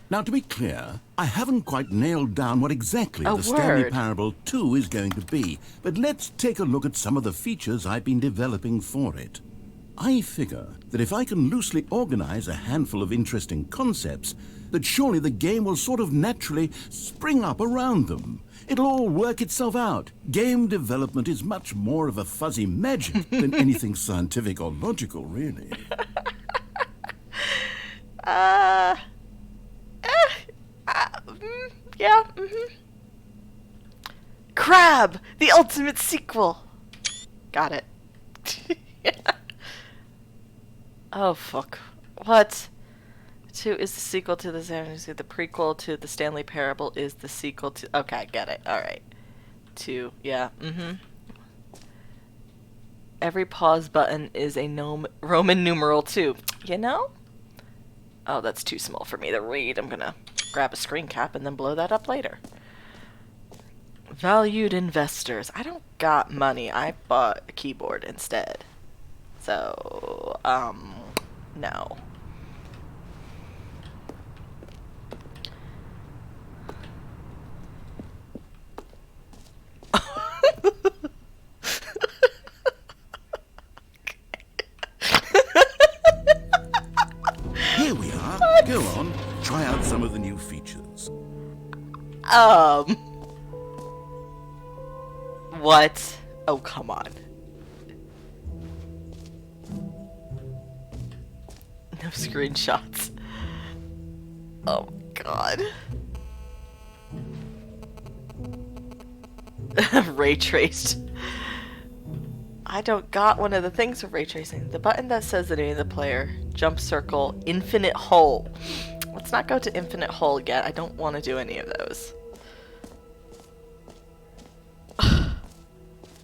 Now, to be clear, I haven't quite nailed down what exactly Oh, the Stanley word. Parable 2 is going to be, but let's take a look at some of the features I've been developing for it. I figure that if I can loosely organize a handful of interesting concepts, that surely the game will sort of naturally spring up around them. It'll all work itself out. Game development is much more of a fuzzy magic than anything scientific or logical, really. Yeah. Crab, the ultimate sequel. Got it. Oh fuck. What? 2 is the sequel to the the prequel to the Stanley Parable is the sequel to. Okay, get it. All right. 2. Yeah. Every pause button is a Roman numeral 2. You know? Oh, that's too small for me to read. I'm gonna grab a screen cap and then blow that up later. Valued investors. I don't got money. I bought a keyboard instead. So, no. Here we are. Go on, try out some of the new features. What? Oh, come on. No screenshots. Oh, God. Ray traced. I don't got one of the things for ray tracing. The button that says the name of the player, jump circle, infinite hole. Let's not go to infinite hole yet. I don't want to do any of those.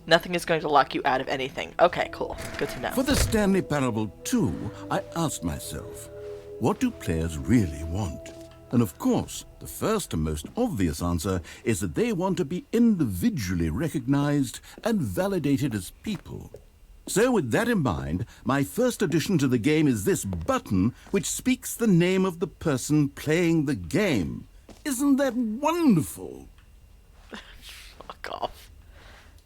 Nothing is going to lock you out of anything. Okay, cool. Good to know. For the Stanley Parable 2, I asked myself, what do players really want? And of course, the first and most obvious answer is that they want to be individually recognized and validated as people. So with that in mind, my first addition to the game is this button which speaks the name of the person playing the game. Isn't that wonderful? Fuck off.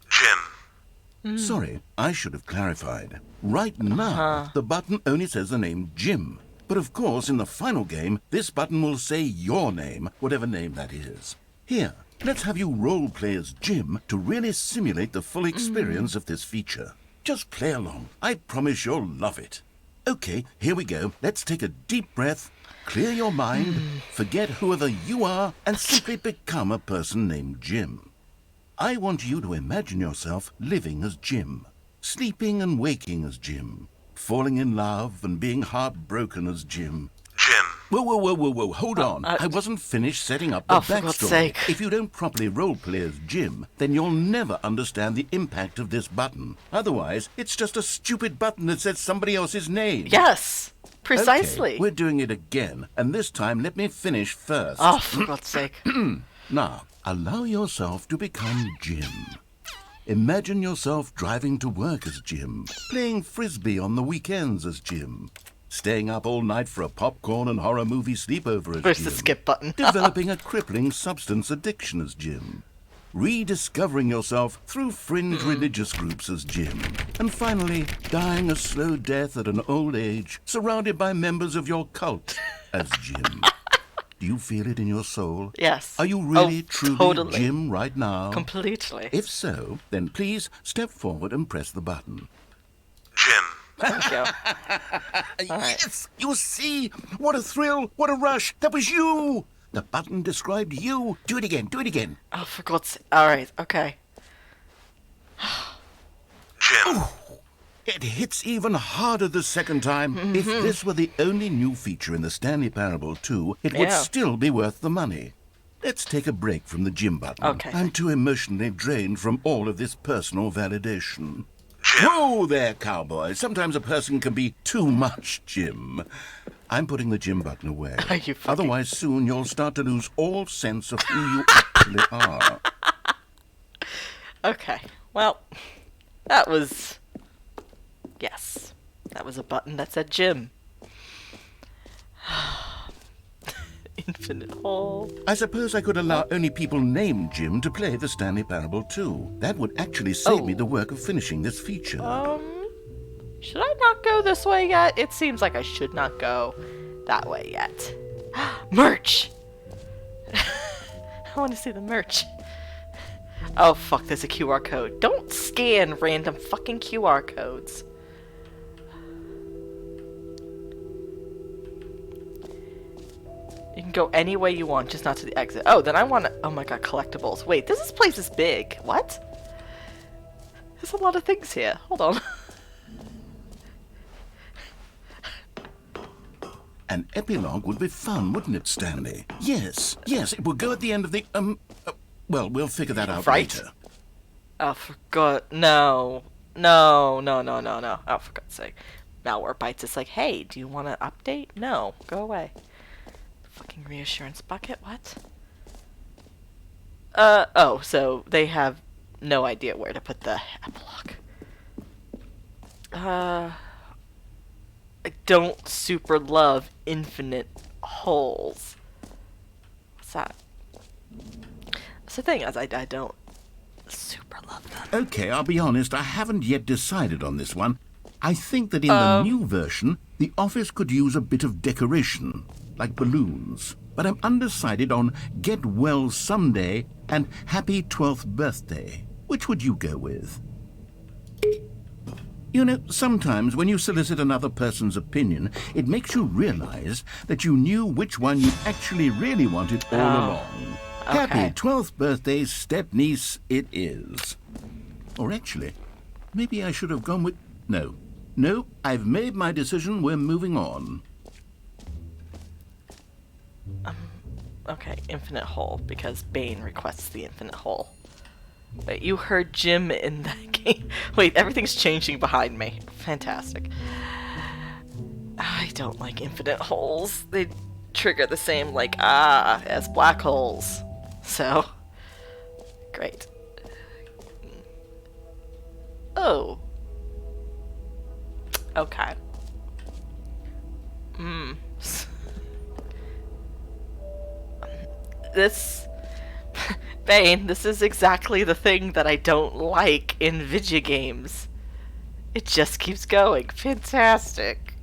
Jim. Sorry, I should have clarified. Right now, the button only says the name Jim. But of course, in the final game, this button will say your name, whatever name that is. Here, let's have you role-play as Jim to really simulate the full experience of this feature. Just play along. I promise you'll love it. Okay, here we go. Let's take a deep breath, clear your mind, forget whoever you are, and simply become a person named Jim. I want you to imagine yourself living as Jim, sleeping and waking as Jim, falling in love and being heartbroken as Jim. Jim. Whoa, hold on. I wasn't finished setting up the for God's backstory. sake. If you don't properly roleplay as Jim, then you'll never understand the impact of this button. Otherwise, it's just a stupid button that says somebody else's name. Yes, precisely. Okay, we're doing it again, and this time let me finish first. Oh, for God's sake. Now, allow yourself to become Jim. Imagine yourself driving to work as Jim, playing frisbee on the weekends as Jim, staying up all night for a popcorn and horror movie sleepover as Where's Jim, the skip button? developing a crippling substance addiction as Jim, rediscovering yourself through fringe religious groups as Jim, and finally dying a slow death at an old age, surrounded by members of your cult as Jim. Do you feel it in your soul? Yes. Are you really, truly totally. Jim right now? Completely. If so, then please step forward and press the button. Jim. Thank you. Yes! You see? What a thrill! What a rush! That was you! The button described you. Do it again. Do it again. Oh, for God's sake. All right, okay. Jim. It hits even harder the second time. If this were the only new feature in the Stanley Parable 2, it would Yeah. still be worth the money. Let's take a break from the Jim button. Okay. I'm too emotionally drained from all of this personal validation. Jim. Whoa there, cowboy. Sometimes a person can be too much Jim. I'm putting the Jim button away. Are you fucking- Otherwise, soon you'll start to lose all sense of who you actually are. Okay. Well, that was... Yes. That was a button that said Jim. Infinite hole. I suppose I could allow only people named Jim to play the Stanley Parable 2. That would actually save me the work of finishing this feature. Should I not go this way yet? It seems like I should not go that way yet. Merch! I want to see the merch. Oh, fuck, there's a QR code. Don't scan random fucking QR codes. You can go any way you want, just not to the exit. Oh, then I want to... Oh my god, collectibles. Wait, this place is big. What? There's a lot of things here. Hold on. An epilogue would be fun, wouldn't it, Stanley? Yes, it would go at the end of the, well, we'll figure that out Right. later. Oh, for God. No. No. Oh, for God's sake. Malware bites. It's like, hey, do you want to update? No. Go away. Fucking reassurance bucket. What? Oh, so they have no idea where to put the epilogue. I don't super love infinite holes. What's that? That's the thing, is I don't super love them. Okay, I'll be honest, I haven't yet decided on this one. I think that in the new version, the office could use a bit of decoration, like balloons. But I'm undecided on Get Well Someday and Happy 12th Birthday. Which would you go with? You know, sometimes when you solicit another person's opinion, it makes you realize that you knew which one you actually really wanted all along. Okay. Happy 12th birthday, step-niece, it is. Or actually, Maybe I should have gone with... No. No, I've made my decision. We're moving on. Okay, infinite hole, because Bane requests the infinite hole. Wait, you heard Jim in that game. Wait, everything's changing behind me. Fantastic. I don't like infinite holes. They trigger the same, like, as black holes. So, great. Oh. Okay. This... Bane, this is exactly the thing that I don't like in video games. It just keeps going. Fantastic.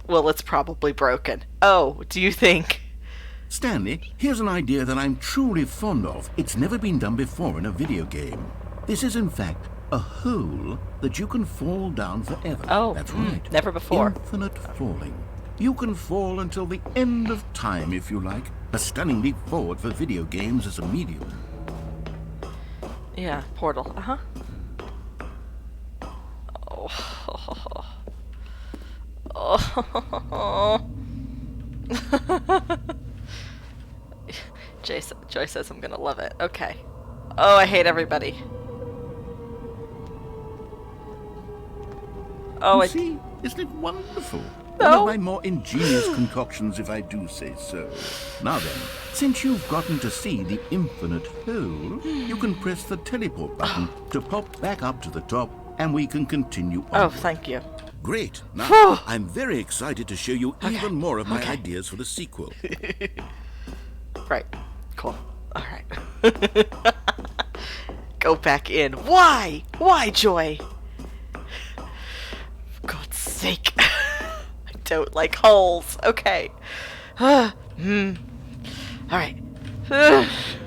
Well, it's probably broken. Oh, do you think? Stanley, here's an idea that I'm truly fond of. It's never been done before in a video game. This is, in fact, a hole that you can fall down forever. Oh, that's right. Never before. Infinite falling. You can fall until the end of time, if you like. A stunning leap forward for video games as a medium. Yeah, Portal. Uh-huh. Oh. Oh. Joy says I'm gonna love it. Okay. Oh, I hate everybody. Oh, You see, isn't it wonderful? No. One of my more ingenious concoctions, if I do say so. Now then, since you've gotten to see the infinite hole, you can press the teleport button to pop back up to the top, and we can continue on. Oh, thank you. Great. Now, Whew. I'm very excited to show you even more of my Okay. ideas for the sequel. Right. Cool. All right. Go back in. Why? Why, Joy? For God's sake. I don't like holes. Okay. All right.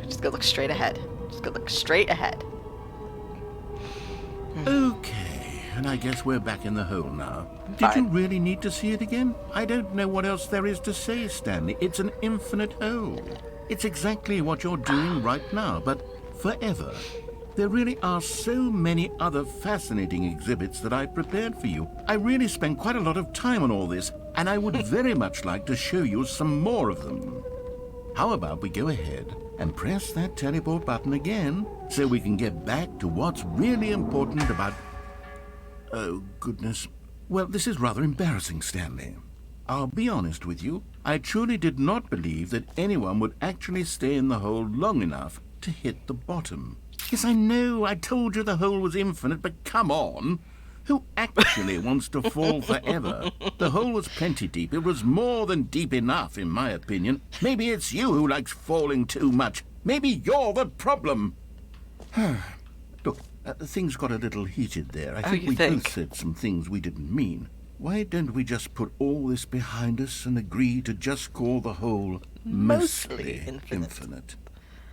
Just gonna look straight ahead. Just gonna look straight ahead. Okay, and I guess we're back in the hole now. Did Fine. you really need to see it again? I don't know what else there is to say, Stanley. It's an infinite hole. It's exactly what you're doing right now, but forever. There really are so many other fascinating exhibits that I prepared for you. I really spent quite a lot of time on all this, and I would very much like to show you some more of them. How about we go ahead and press that teleport button again so we can get back to what's really important about... Oh, goodness. Well, this is rather embarrassing, Stanley. I'll be honest with you. I truly did not believe that anyone would actually stay in the hole long enough to hit the bottom. Yes, I know, I told you the hole was infinite, but come on. Who actually wants to fall forever? The hole was plenty deep. It was more than deep enough, in my opinion. Maybe it's you who likes falling too much. Maybe you're the problem. Look, things got a little heated there. I think you we think? both said some things we didn't mean. Why don't we just put all this behind us and agree to just call the hole mostly infinite?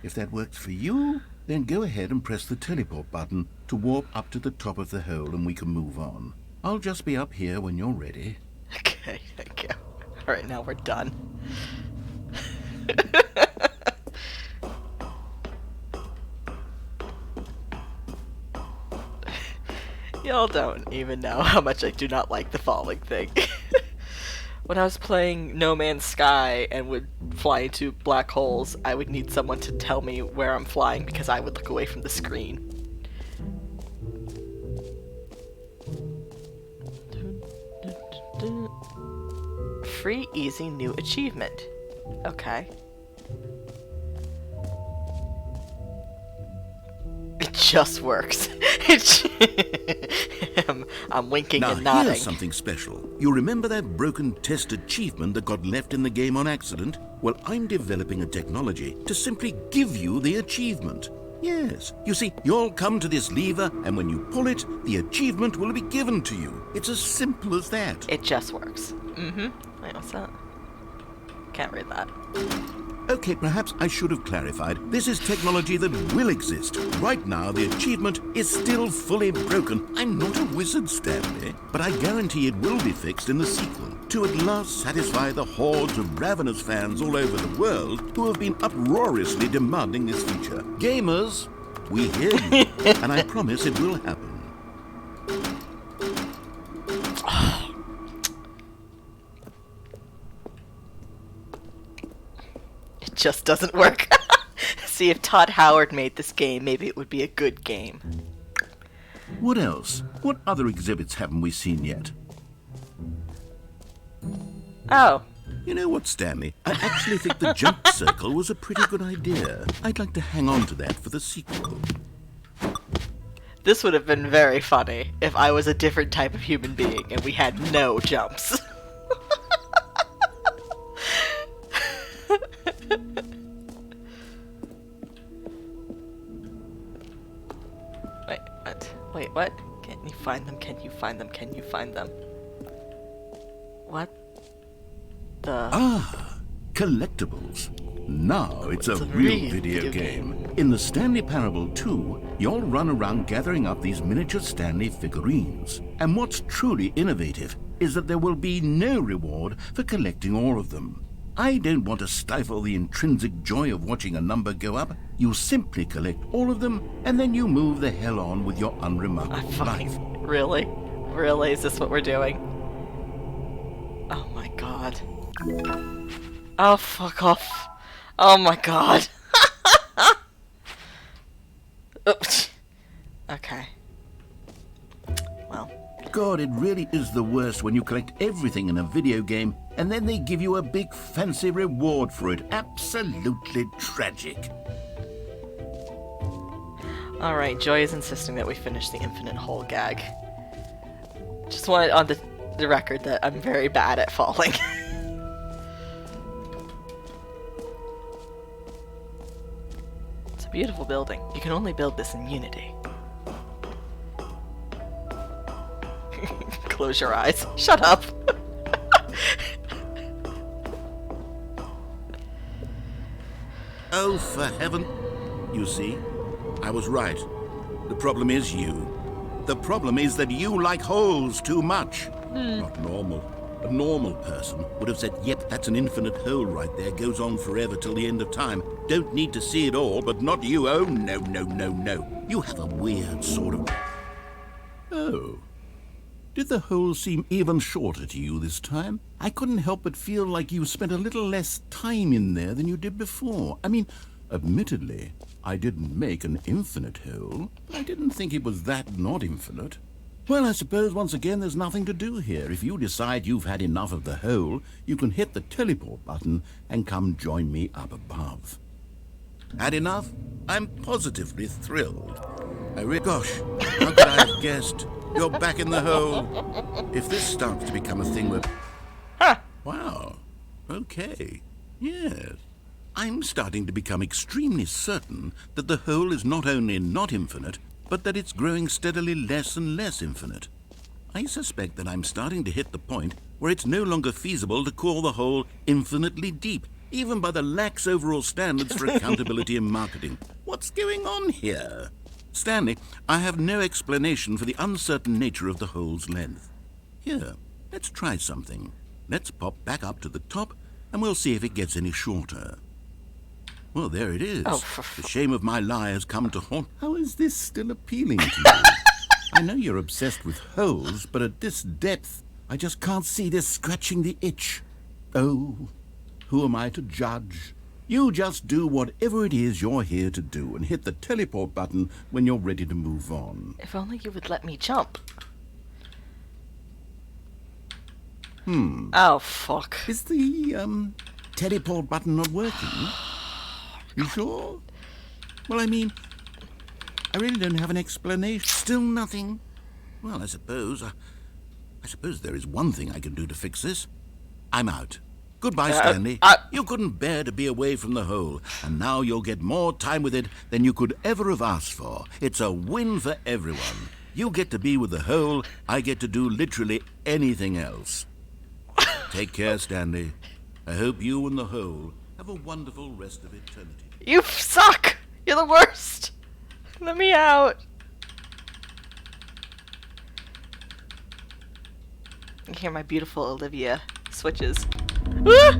If that works for you, then go ahead and press the teleport button to warp up to the top of the hole and we can move on. I'll just be up here when you're ready. Okay, thank you. All right, now we're done. Y'all don't even know how much I do not like the falling thing. When I was playing No Man's Sky and would fly into black holes, I would need someone to tell me where I'm flying because I would look away from the screen. Free easy new achievement. Okay. It just works. I'm winking Now, and nodding. here's something special. You remember that broken test achievement that got left in the game on accident? Well, I'm developing a technology to simply give you the achievement. Yes. You see, you'll come to this lever, and when you pull it, the achievement will be given to you. It's as simple as that. It just works. Wait, what's that? Can't read that. Okay, perhaps I should have clarified. This is technology that will exist. Right now, the achievement is still fully broken. I'm not a wizard, Stanley, but I guarantee it will be fixed in the sequel to at last satisfy the hordes of ravenous fans all over the world who have been uproariously demanding this feature. Gamers, We hear you, and I promise it will happen. It just doesn't work. See, if Todd Howard made this game, maybe it would be a good game. What else? What other exhibits haven't we seen yet? Oh. You know what, Stanley? I actually think the jump circle was a pretty good idea. I'd like to hang on to that for the sequel. This would have been very funny if I was a different type of human being and we had no jumps. Wait, what? Wait, what? Can you find them? Can you find them? Can you find them? What the? Ah, collectibles. Now it's a real video game. In the Stanley Parable 2, you'll run around gathering up these miniature Stanley figurines. And what's truly innovative is that there will be no reward for collecting all of them. I don't want to stifle the intrinsic joy of watching a number go up. You simply collect all of them, and then you move the hell on with your unremarkable life. Really? Really? Is this what we're doing? Oh my god. Oh, fuck off. Oh my god. Oops. Okay. Well. God, it really is the worst when you collect everything in a video game and then they give you a big fancy reward for it. Absolutely tragic. Alright, Joy is insisting that we finish the infinite hole gag. Just want it on the record that I'm very bad at falling. It's a beautiful building. You can only build this in Unity. Close your eyes. Shut up. Oh, for heaven. You see, I was right. The problem is you. The problem is that you like holes too much. Not normal. A normal person would have said, yep, that's an infinite hole right there. Goes on forever till the end of time. Don't need to see it all, but not you. Oh, no, no, no, no. You have a weird sort of... Oh. Did the hole seem even shorter to you this time? I couldn't help but feel like you spent a little less time in there than you did before. I mean, admittedly, I didn't make an infinite hole, but I didn't think it was that not infinite. Well, I suppose once again there's nothing to do here. If you decide you've had enough of the hole, you can hit the teleport button and come join me up above. Had enough? I'm positively thrilled. Gosh, how could I have guessed? You're back in the hole. If this starts to become a thing where... Huh. Wow. Okay. Yes. I'm starting to become extremely certain that the hole is not only not infinite, but that it's growing steadily less and less infinite. I suspect that I'm starting to hit the point where it's no longer feasible to call the hole infinitely deep, even by the lax overall standards for accountability in marketing. What's going on here? Stanley, I have no explanation for the uncertain nature of the hole's length. Here, let's try something. Let's pop back up to the top, and we'll see if it gets any shorter. Well, there it is. Oh, the shame of my lie has come to haunt. How is this still appealing to you? I know you're obsessed with holes, but at this depth, I just can't see this scratching the itch. Oh, who am I to judge? You just do whatever it is you're here to do and hit the teleport button when you're ready to move on. If only you would let me jump. Oh, fuck. Is the, teleport button not working? You sure? Well, I mean, I really don't have an explanation. Still nothing? Well, I suppose there is one thing I can do to fix this. I'm out. Goodbye, Stanley. You couldn't bear to be away from the hole, and now you'll get more time with it than you could ever have asked for. It's a win for everyone. You get to be with the hole, I get to do literally anything else. Take care, Stanley. I hope you and the hole have a wonderful rest of eternity. You suck! You're the worst! Let me out. You can hear my beautiful Olivia switches. I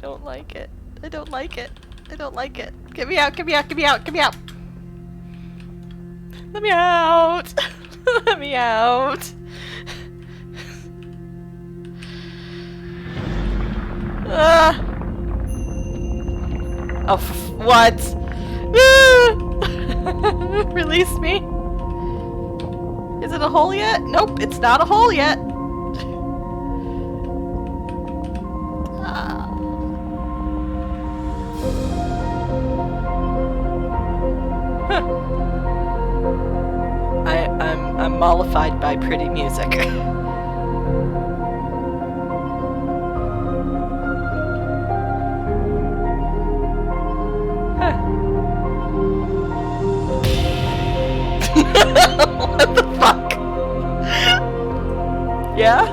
don't like it. I don't like it. I don't like it. Get me out, get me out, get me out, get me out. Let me out. Let me out. Oh, what? Release me. Is it a hole yet? Nope, it's not a hole yet. I'm mollified by pretty music. What the fuck? Yeah?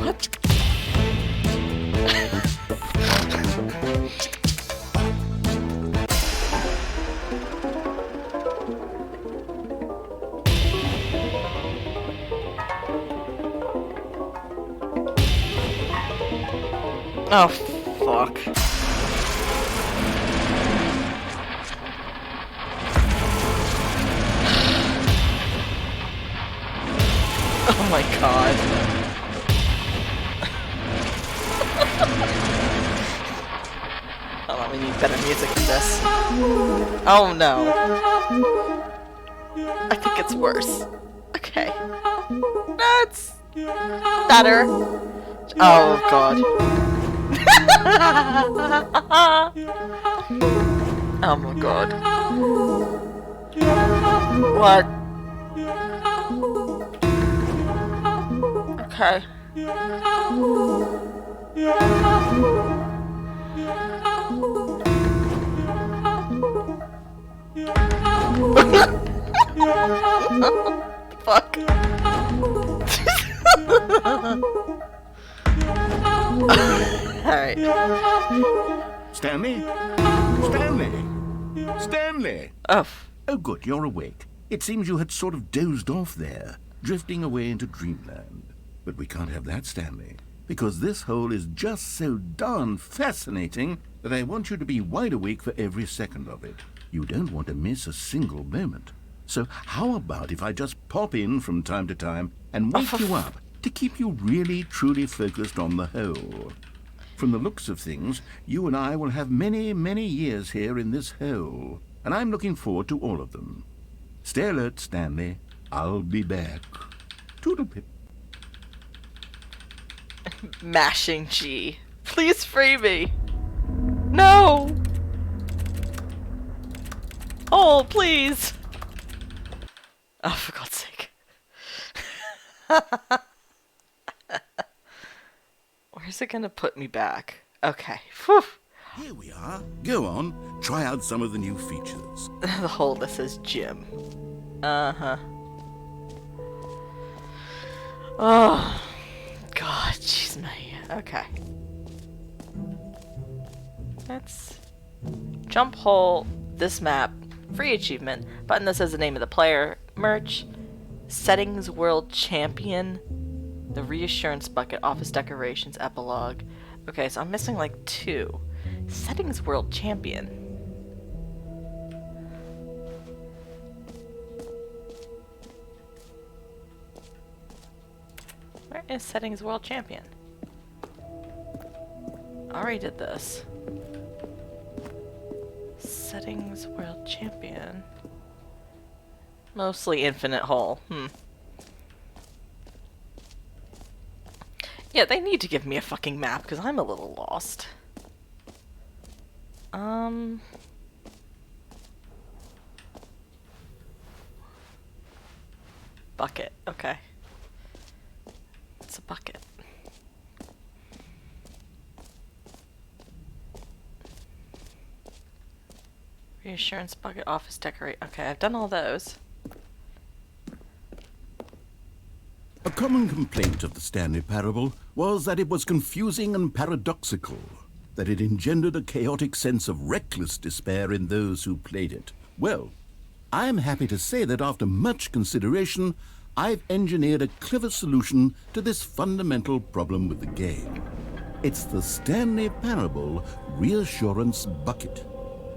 What? Oh, fuck. Oh my god. Hold on, we need better music than this. Oh no. I think it's worse. Okay. That's better. Oh god. Oh my god. What? Okay. Fuck. Alright. Stanley? Stanley? Stanley! Oh. Oh, good, you're awake. It seems you had sort of dozed off there, drifting away into dreamland. But we can't have that, Stanley, because this hole is just so darn fascinating that I want you to be wide awake for every second of it. You don't want to miss a single moment. So how about if I just pop in from time to time and wake you up to keep you really, truly focused on the hole? From the looks of things, you and I will have many, many years here in this hole, and I'm looking forward to all of them. Stay alert, Stanley. I'll be back. Toodlepip. Mashing G. Please free me. No. Oh, please. Oh, for God's sake. Where's it gonna put me back? Okay. Whew. Here we are. Go on. Try out some of the new features. The hole that says gym. Uh-huh. Oh. God, jeez me. Okay. Let's jump hole, this map, free achievement, button that says the name of the player, merch, settings world champion, the reassurance bucket, office decorations, epilogue. Okay, so I'm missing like 2. Settings world champion. Where is settings world champion? Already did this. Settings world champion. Mostly infinite hole. Yeah, they need to give me a fucking map because I'm a little lost. Bucket. Okay. It's a bucket. Reassurance bucket, office decorate. Okay, I've done all those. common complaint of the Stanley Parable was that it was confusing and paradoxical, that it engendered a chaotic sense of reckless despair in those who played it. Well, I'm happy to say that after much consideration, I've engineered a clever solution to this fundamental problem with the game. It's the Stanley Parable Reassurance Bucket.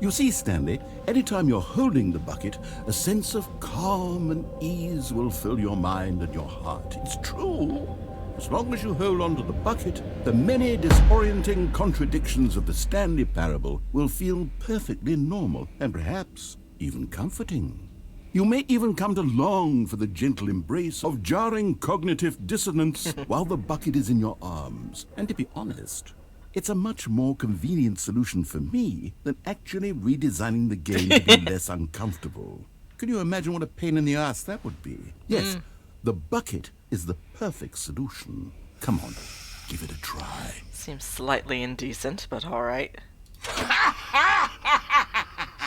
You see, Stanley, anytime you're holding the bucket, a sense of calm and ease will fill your mind and your heart. It's true. As long as you hold on to the bucket, the many disorienting contradictions of the Stanley Parable will feel perfectly normal and perhaps even comforting. You may even come to long for the gentle embrace of jarring cognitive dissonance while the bucket is in your arms. And to be honest, it's a much more convenient solution for me than actually redesigning the game to be less uncomfortable. Can you imagine what a pain in the ass that would be? Yes, the bucket is the perfect solution. Come on, give it a try. Seems slightly indecent, but alright.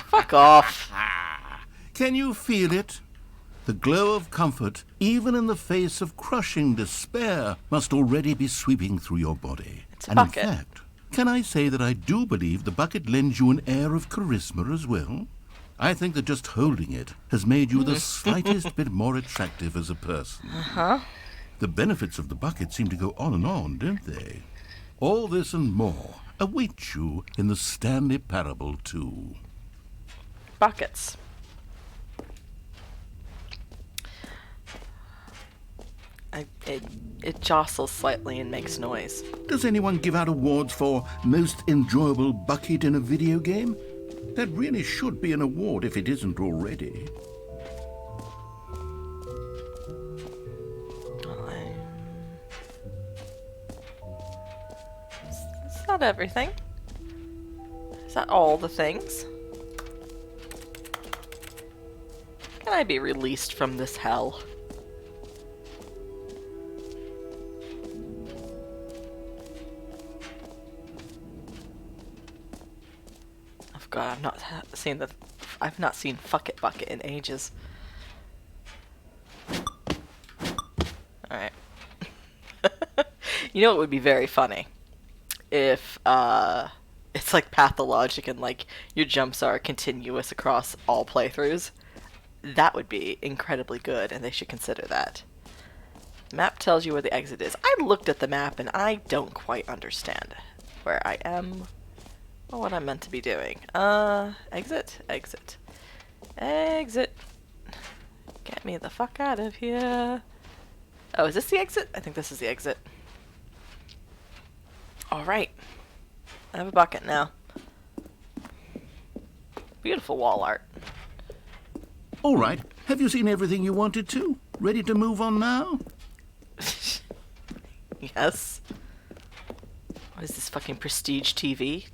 Fuck off. Can you feel it? The glow of comfort, even in the face of crushing despair, must already be sweeping through your body. It's a And bucket. in fact, can I say that I do believe the bucket lends you an air of charisma as well? I think that just holding it has made you the slightest bit more attractive as a person. Uh-huh. The benefits of the bucket seem to go on, don't they? All this and more await you in the Stanley Parable 2. Buckets. It jostles slightly and makes noise. Does anyone give out awards for most enjoyable bucket in a video game? That really should be an award if it isn't already. It's not everything. Is that all the things? Can I be released from this hell? Oh God, I've not seen Fuck It Bucket in ages. Alright. You know what would be very funny? If, it's like pathologic and like your jumps are continuous across all playthroughs. That would be incredibly good, and they should consider that. The map tells you where the exit is. I looked at the map and I don't quite understand where I am or what I'm meant to be doing. Exit? Exit. Exit. Get me the fuck out of here. Oh, is this the exit? I think this is the exit. Alright. I have a bucket now. Beautiful wall art. All right, have you seen everything you wanted to? Ready to move on now? Yes. What is this, fucking Prestige TV?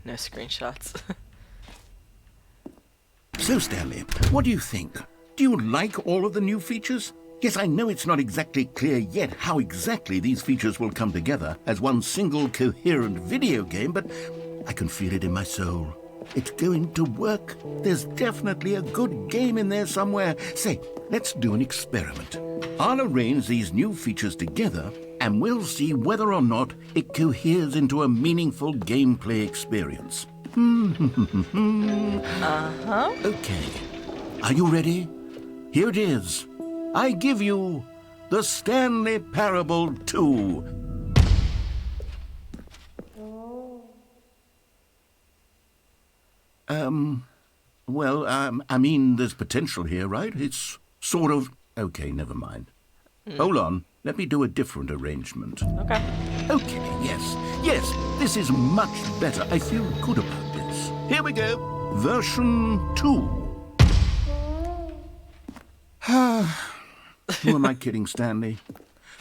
No screenshots. So, Stanley, what do you think? Do you like all of the new features? Yes, I know it's not exactly clear yet how exactly these features will come together as one single coherent video game, but I can feel it in my soul. It's going to work. There's definitely a good game in there somewhere. Say, let's do an experiment. I'll arrange these new features together, and we'll see whether or not it coheres into a meaningful gameplay experience. Uh-huh. Okay. Are you ready? Here it is. I give you the Stanley Parable 2. I mean, there's potential here, right? It's sort of... Okay, never mind. Hold on. Let me do a different arrangement. Okay. Okay, yes, this is much better. I feel good about this. Here we go. Version 2. Who am I kidding, Stanley?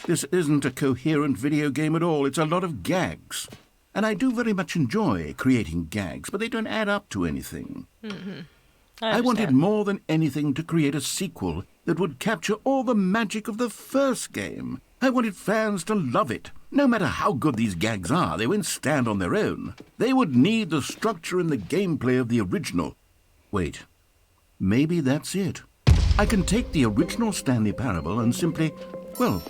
This isn't a coherent video game at all. It's a lot of gags. And I do very much enjoy creating gags, but they don't add up to anything. I wanted more than anything to create a sequel that would capture all the magic of the first game. I wanted fans to love it. No matter how good these gags are, they won't stand on their own. They would need the structure and the gameplay of the original. Wait, maybe that's it. I can take the original Stanley Parable and simply, well,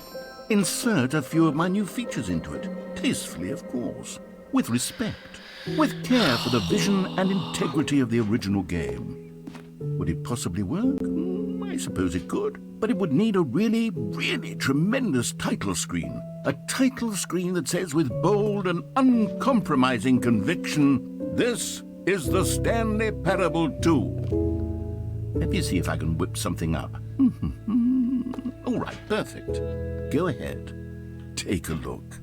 insert a few of my new features into it. Tastefully, of course. With respect. With care for the vision and integrity of the original game. Would it possibly work? I suppose it could. But it would need a really, really tremendous title screen. A title screen that says with bold and uncompromising conviction, "This is the Stanley Parable 2. Let me see if I can whip something up. All right, perfect. Go ahead. Take a look.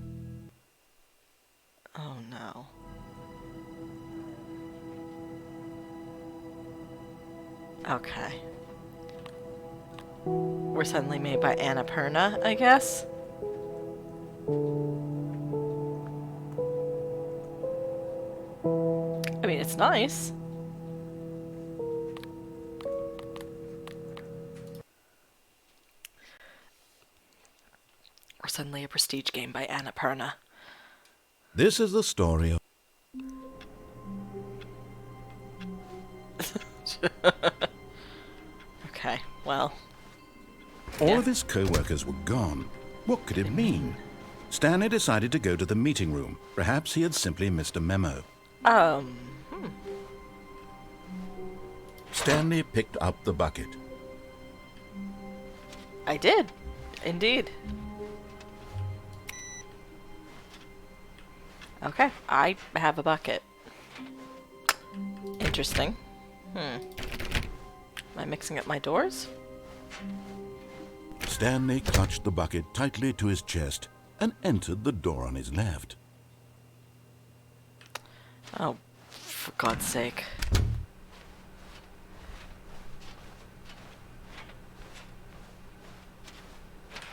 Oh no. Okay. We're suddenly made by Annapurna, I guess? I mean, it's nice. We're suddenly a prestige game by Annapurna. This is the story of... Okay, well. All of his co-workers were gone. What could it mean? Stanley decided to go to the meeting room. Perhaps he had simply missed a memo. Stanley picked up the bucket. I did. Indeed. Okay, I have a bucket. Interesting. Am I mixing up my doors? Stanley clutched the bucket tightly to his chest and entered the door on his left. Oh, for God's sake.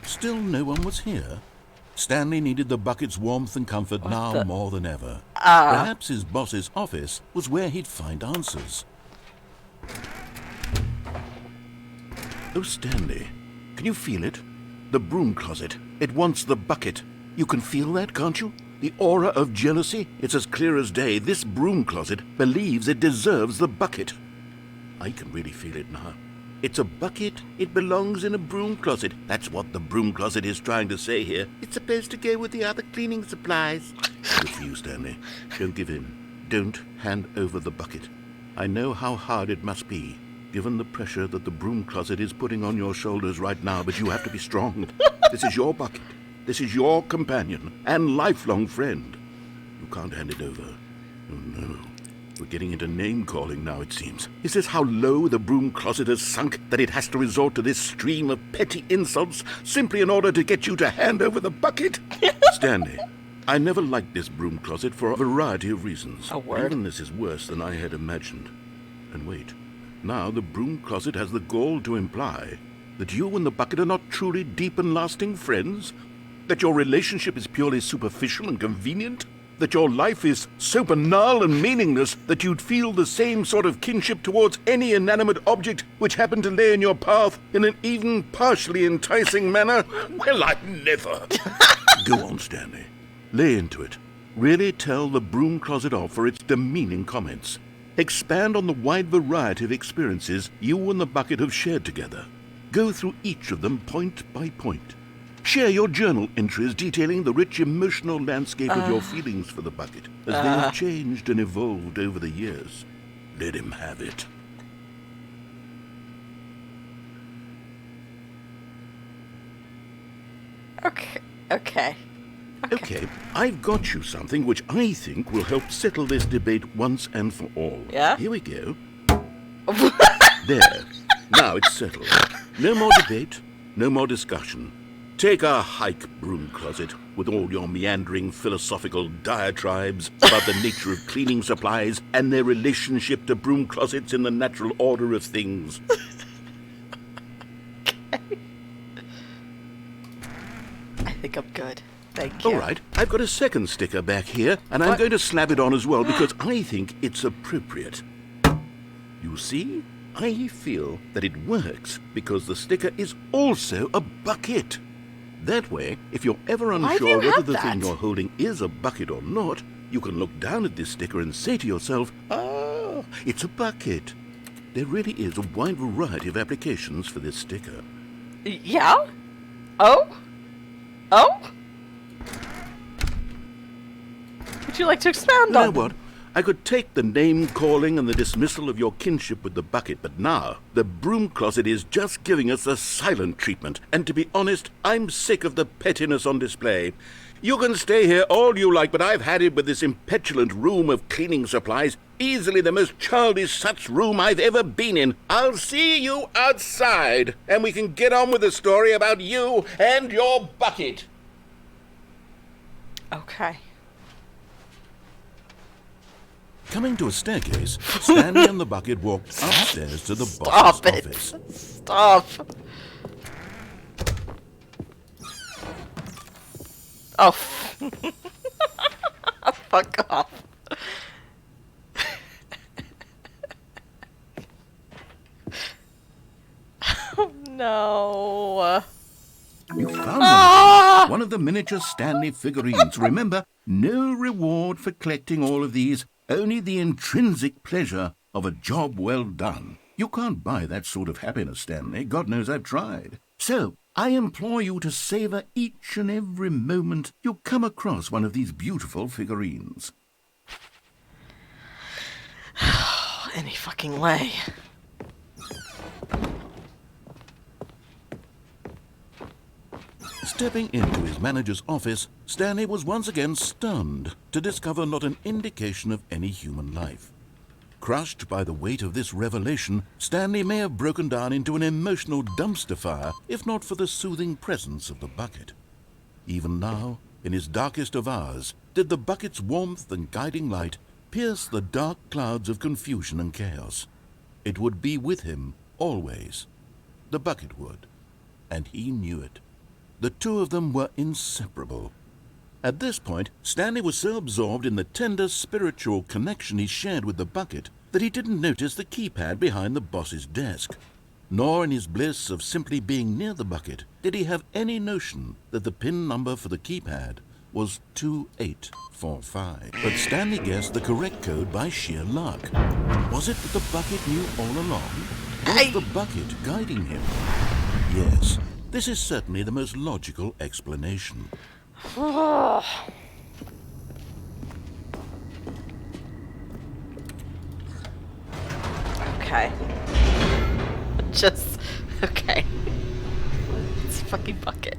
Still no one was here. Stanley needed the bucket's warmth and comfort now more than ever. Perhaps his boss's office was where he'd find answers. Oh, Stanley, can you feel it? The broom closet. It wants the bucket. You can feel that, can't you? The aura of jealousy? It's as clear as day. This broom closet believes it deserves the bucket. I can really feel it now. It's a bucket. It belongs in a broom closet. That's what the broom closet is trying to say here. It's supposed to go with the other cleaning supplies. Good for you, Stanley. Don't give in. Don't hand over the bucket. I know how hard it must be, given the pressure that the broom closet is putting on your shoulders right now, but you have to be strong. This is your bucket. This is your companion and lifelong friend. You can't hand it over. Oh, no. We're getting into name-calling now, it seems. Is this how low the broom closet has sunk, that it has to resort to this stream of petty insults simply in order to get you to hand over the bucket? Stanley, I never liked this broom closet for a variety of reasons. A word? Even this is worse than I had imagined. And wait, now the broom closet has the gall to imply that you and the bucket are not truly deep and lasting friends? That your relationship is purely superficial and convenient? That your life is so banal and meaningless that you'd feel the same sort of kinship towards any inanimate object which happened to lay in your path in an even partially enticing manner? Well, I never. Go on, Stanley. Lay into it. Really tell the broom closet off for its demeaning comments. Expand on the wide variety of experiences you and the bucket have shared together. Go through each of them point by point. Share your journal entries detailing the rich emotional landscape of your feelings for the bucket as they have changed and evolved over the years. Let him have it. Okay. Okay, I've got you something which I think will help settle this debate once and for all. Yeah? Here we go. There. Now it's settled. No more debate, no more discussion. Take a hike, broom closet, with all your meandering philosophical diatribes about the nature of cleaning supplies and their relationship to broom closets in the natural order of things. I think I'm good. Thank you. All right, I've got a second sticker back here, and I'm going to slap it on as well because I think it's appropriate. You see? I feel that it works because the sticker is also a bucket. That way, if you're ever unsure whether the thing you're holding is a bucket or not, you can look down at this sticker and say to yourself, "Ah, it's a bucket." There really is a wide variety of applications for this sticker. Yeah? Oh? Oh? Would you like to expound You know on what? I could take the name-calling and the dismissal of your kinship with the bucket, but now the broom closet is just giving us the silent treatment. And to be honest, I'm sick of the pettiness on display. You can stay here all you like, but I've had it with this impetulant room of cleaning supplies. Easily the most childish such room I've ever been in. I'll see you outside, and we can get on with the story about you and your bucket. Okay. Coming to a staircase, Stanley and the bucket walked upstairs to the Stop boss's it. office. Stop. Oh. Fuck off. Oh no. You found Ah! one of the miniature Stanley figurines. Remember, no reward for collecting all of these, only the intrinsic pleasure of a job well done. You can't buy that sort of happiness, Stanley. God knows I've tried. So, I implore you to savor each and every moment you come across one of these beautiful figurines. Any fucking way. Stepping into his manager's office, Stanley was once again stunned to discover not an indication of any human life. Crushed by the weight of this revelation, Stanley may have broken down into an emotional dumpster fire if not for the soothing presence of the bucket. Even now, in his darkest of hours, did the bucket's warmth and guiding light pierce the dark clouds of confusion and chaos. It would be with him always. The bucket would, and he knew it. The two of them were inseparable. At this point, Stanley was so absorbed in the tender spiritual connection he shared with the bucket that he didn't notice the keypad behind the boss's desk. Nor in his bliss of simply being near the bucket did he have any notion that the PIN number for the keypad was 2845. But Stanley guessed the correct code by sheer luck. Was it that the bucket knew all along? Was the bucket guiding him? Yes. This is certainly the most logical explanation. Okay. Just... okay. It's a fucking bucket.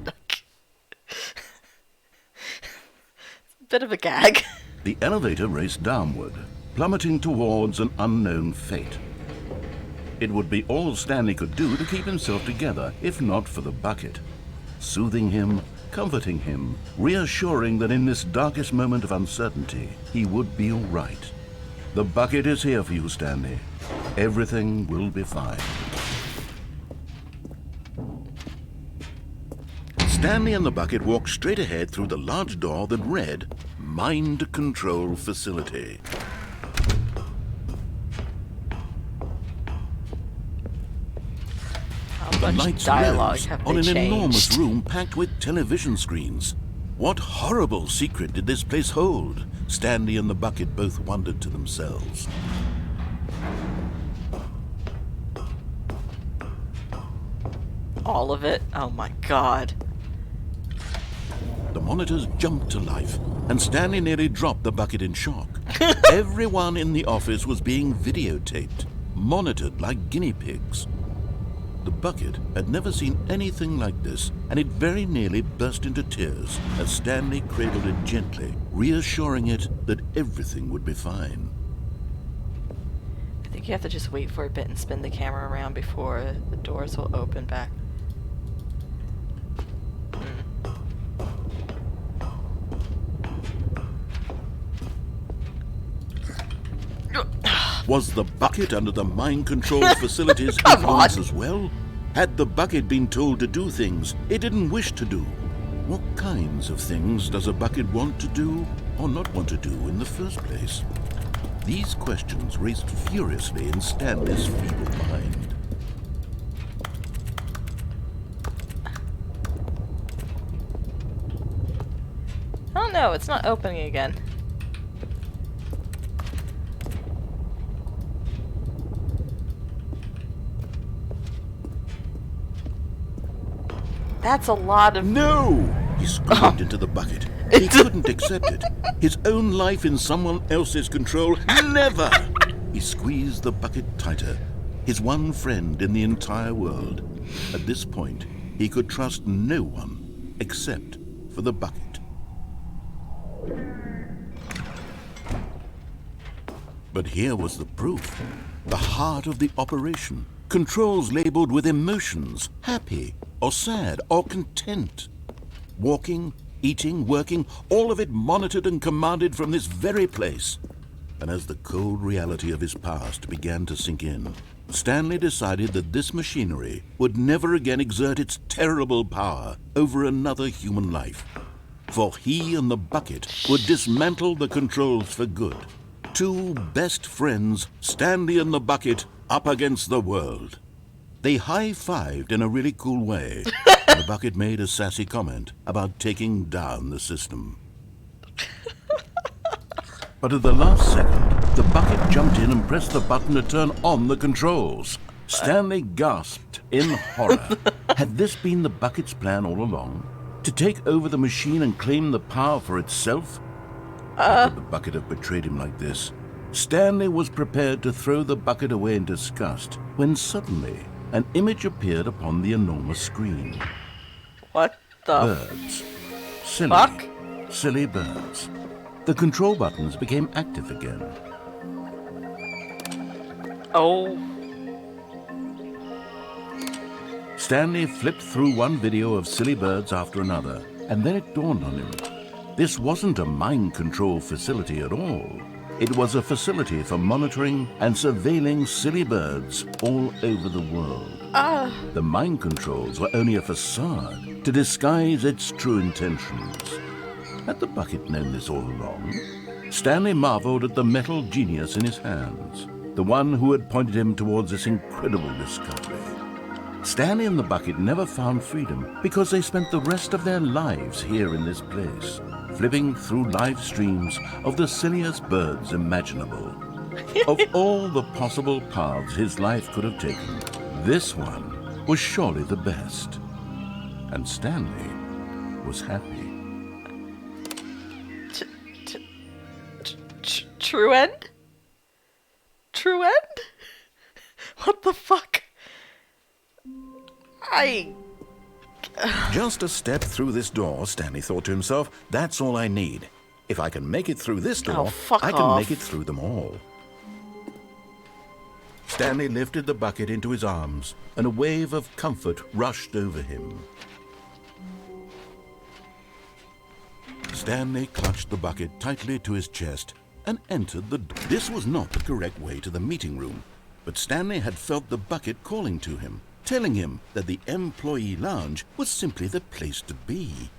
It's a bit of a gag. The elevator raced downward, plummeting towards an unknown fate. It would be all Stanley could do to keep himself together, if not for the bucket. Soothing him, comforting him, reassuring that in this darkest moment of uncertainty, he would be all right. The bucket is here for you, Stanley. Everything will be fine. Stanley and the bucket walked straight ahead through the large door that read, Mind Control Facility. The lights rose on an enormous room packed with television screens. What horrible secret did this place hold? Stanley and the bucket both wondered to themselves. All of it? Oh my god. The monitors jumped to life, and Stanley nearly dropped the bucket in shock. Everyone in the office was being videotaped, monitored like guinea pigs. The bucket had never seen anything like this, and it very nearly burst into tears as Stanley cradled it gently, reassuring it that everything would be fine. I think you have to just wait for a bit and spin the camera around before the doors will open back. Was the bucket under the mind control facility's influence as well? Had the bucket been told to do things it didn't wish to do? What kinds of things does a bucket want to do or not want to do in the first place? These questions raced furiously in Stanley's feeble mind. Oh no, it's not opening again. That's a lot of... No! He screamed into the bucket. He couldn't accept it. His own life in someone else's control. Never! He squeezed the bucket tighter. His one friend in the entire world. At this point, he could trust no one except for the bucket. But here was the proof. The heart of the operation. Controls labeled with emotions, happy or sad or content. Walking, eating, working, all of it monitored and commanded from this very place. And as the cold reality of his past began to sink in, Stanley decided that this machinery would never again exert its terrible power over another human life. For he and the bucket would dismantle the controls for good. Two best friends, Stanley and the bucket, up against the world. They high-fived in a really cool way. The bucket made a sassy comment about taking down the system. But at the last second, the bucket jumped in and pressed the button to turn on the controls. Stanley gasped in horror. Had this been the bucket's plan all along? To take over the machine and claim the power for itself? How could the bucket have betrayed him like this? Stanley was prepared to throw the bucket away in disgust when suddenly an image appeared upon the enormous screen. What the Birds. Silly, fuck? silly birds. The control buttons became active again. Oh. Stanley flipped through one video of silly birds after another, and then it dawned on him. This wasn't a mind control facility at all. It was a facility for monitoring and surveilling silly birds all over the world. The mind controls were only a facade to disguise its true intentions. Had the bucket known this all along? Stanley marveled at the metal genius in his hands, the one who had pointed him towards this incredible discovery. Stanley and the bucket never found freedom because they spent the rest of their lives here in this place, flipping through live streams of the silliest birds imaginable. Of all the possible paths his life could have taken, this one was surely the best. And Stanley was happy. True end? True end? What the fuck? Just a step through this door, Stanley thought to himself. That's all I need. If I can make it through this door, fuck I can off. make it through them all. Stanley lifted the bucket into his arms, and a wave of comfort rushed over him. Stanley clutched the bucket tightly to his chest and entered the door. This was not the correct way to the meeting room, but Stanley had felt the bucket calling to him, telling him that the employee lounge was simply the place to be.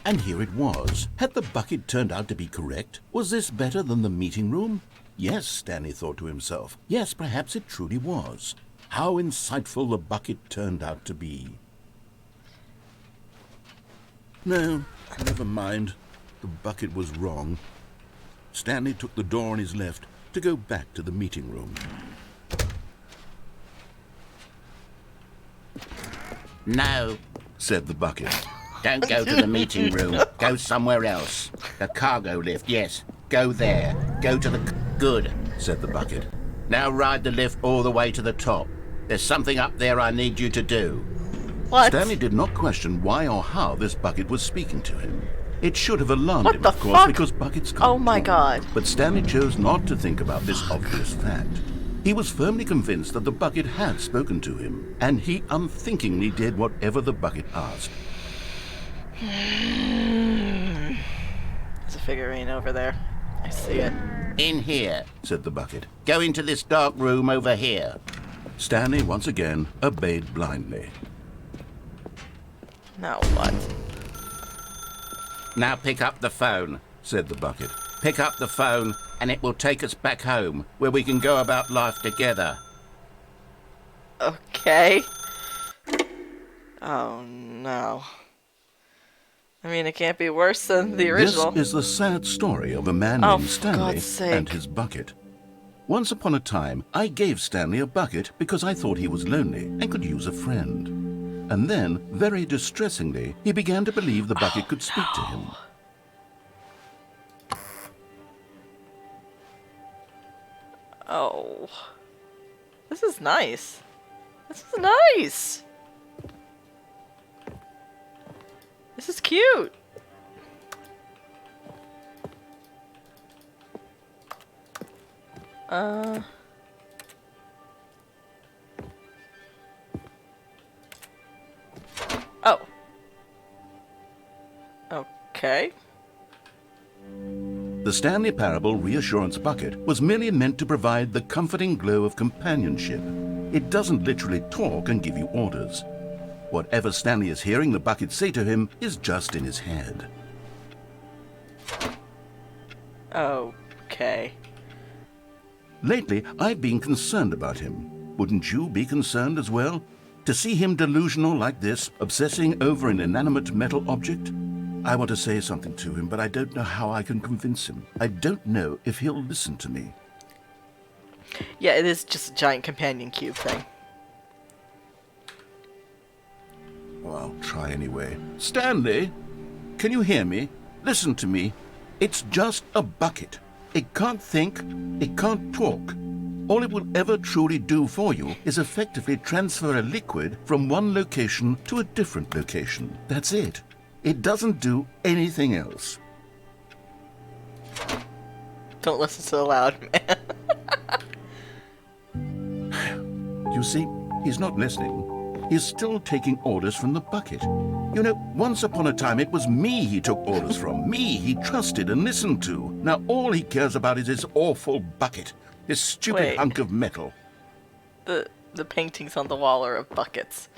And here it was. Had the bucket turned out to be correct? Was this better than the meeting room? Yes, Stanley thought to himself. Yes, perhaps it truly was. How insightful the bucket turned out to be. No, never mind. The bucket was wrong. Stanley took the door on his left to go back to the meeting room. No, Said the bucket. don't go to the meeting room. Go somewhere else. The cargo lift, yes. Go there. Go to the... Good, Said the bucket. now ride the lift all the way to the top. There's something up there I need you to do. What? Stanley did not question why or how this bucket was speaking to him. It should have alarmed What him, the of course, fuck? because buckets can't Oh my talk. God. But Stanley chose not to think about this obvious fact. He was firmly convinced that the bucket had spoken to him, and he unthinkingly did whatever the bucket asked. There's a figurine over there. I see it. In here. Said the bucket. Go into this dark room over here. Stanley once again obeyed blindly. Now what? Now pick up the phone. Said the bucket. Pick up the phone and it will take us back home, where we can go about life together. Okay. Oh no. I mean, it can't be worse than the original. This is the sad story of a man Oh, named for Stanley God's sake. and his bucket. Once upon a time, I gave Stanley a bucket because I thought he was lonely and could use a friend. And then, very distressingly, he began to believe the bucket could speak to him. Oh. This is nice. This is nice. This is cute. Oh. Okay. The Stanley Parable Reassurance Bucket was merely meant to provide the comforting glow of companionship. It doesn't literally talk and give you orders. Whatever Stanley is hearing the bucket say to him is just in his head. Okay. Lately, I've been concerned about him. Wouldn't you be concerned as well? To see him delusional like this, obsessing over an inanimate metal object? I want to say something to him, but I don't know how I can convince him. I don't know if he'll listen to me. Yeah, it is just a giant companion cube thing. Well, I'll try anyway. Stanley, can you hear me? Listen to me. It's just a bucket. It can't think, it can't talk. All it will ever truly do for you is effectively transfer a liquid from one location to a different location. That's it. It doesn't do anything else. Don't listen to the loud man. You see, he's not listening. He's still taking orders from the bucket. You know, once upon a time it was me he took orders from. Me he trusted and listened to. Now all he cares about is his awful bucket. This stupid Wait. hunk of metal. The paintings on the wall are of buckets.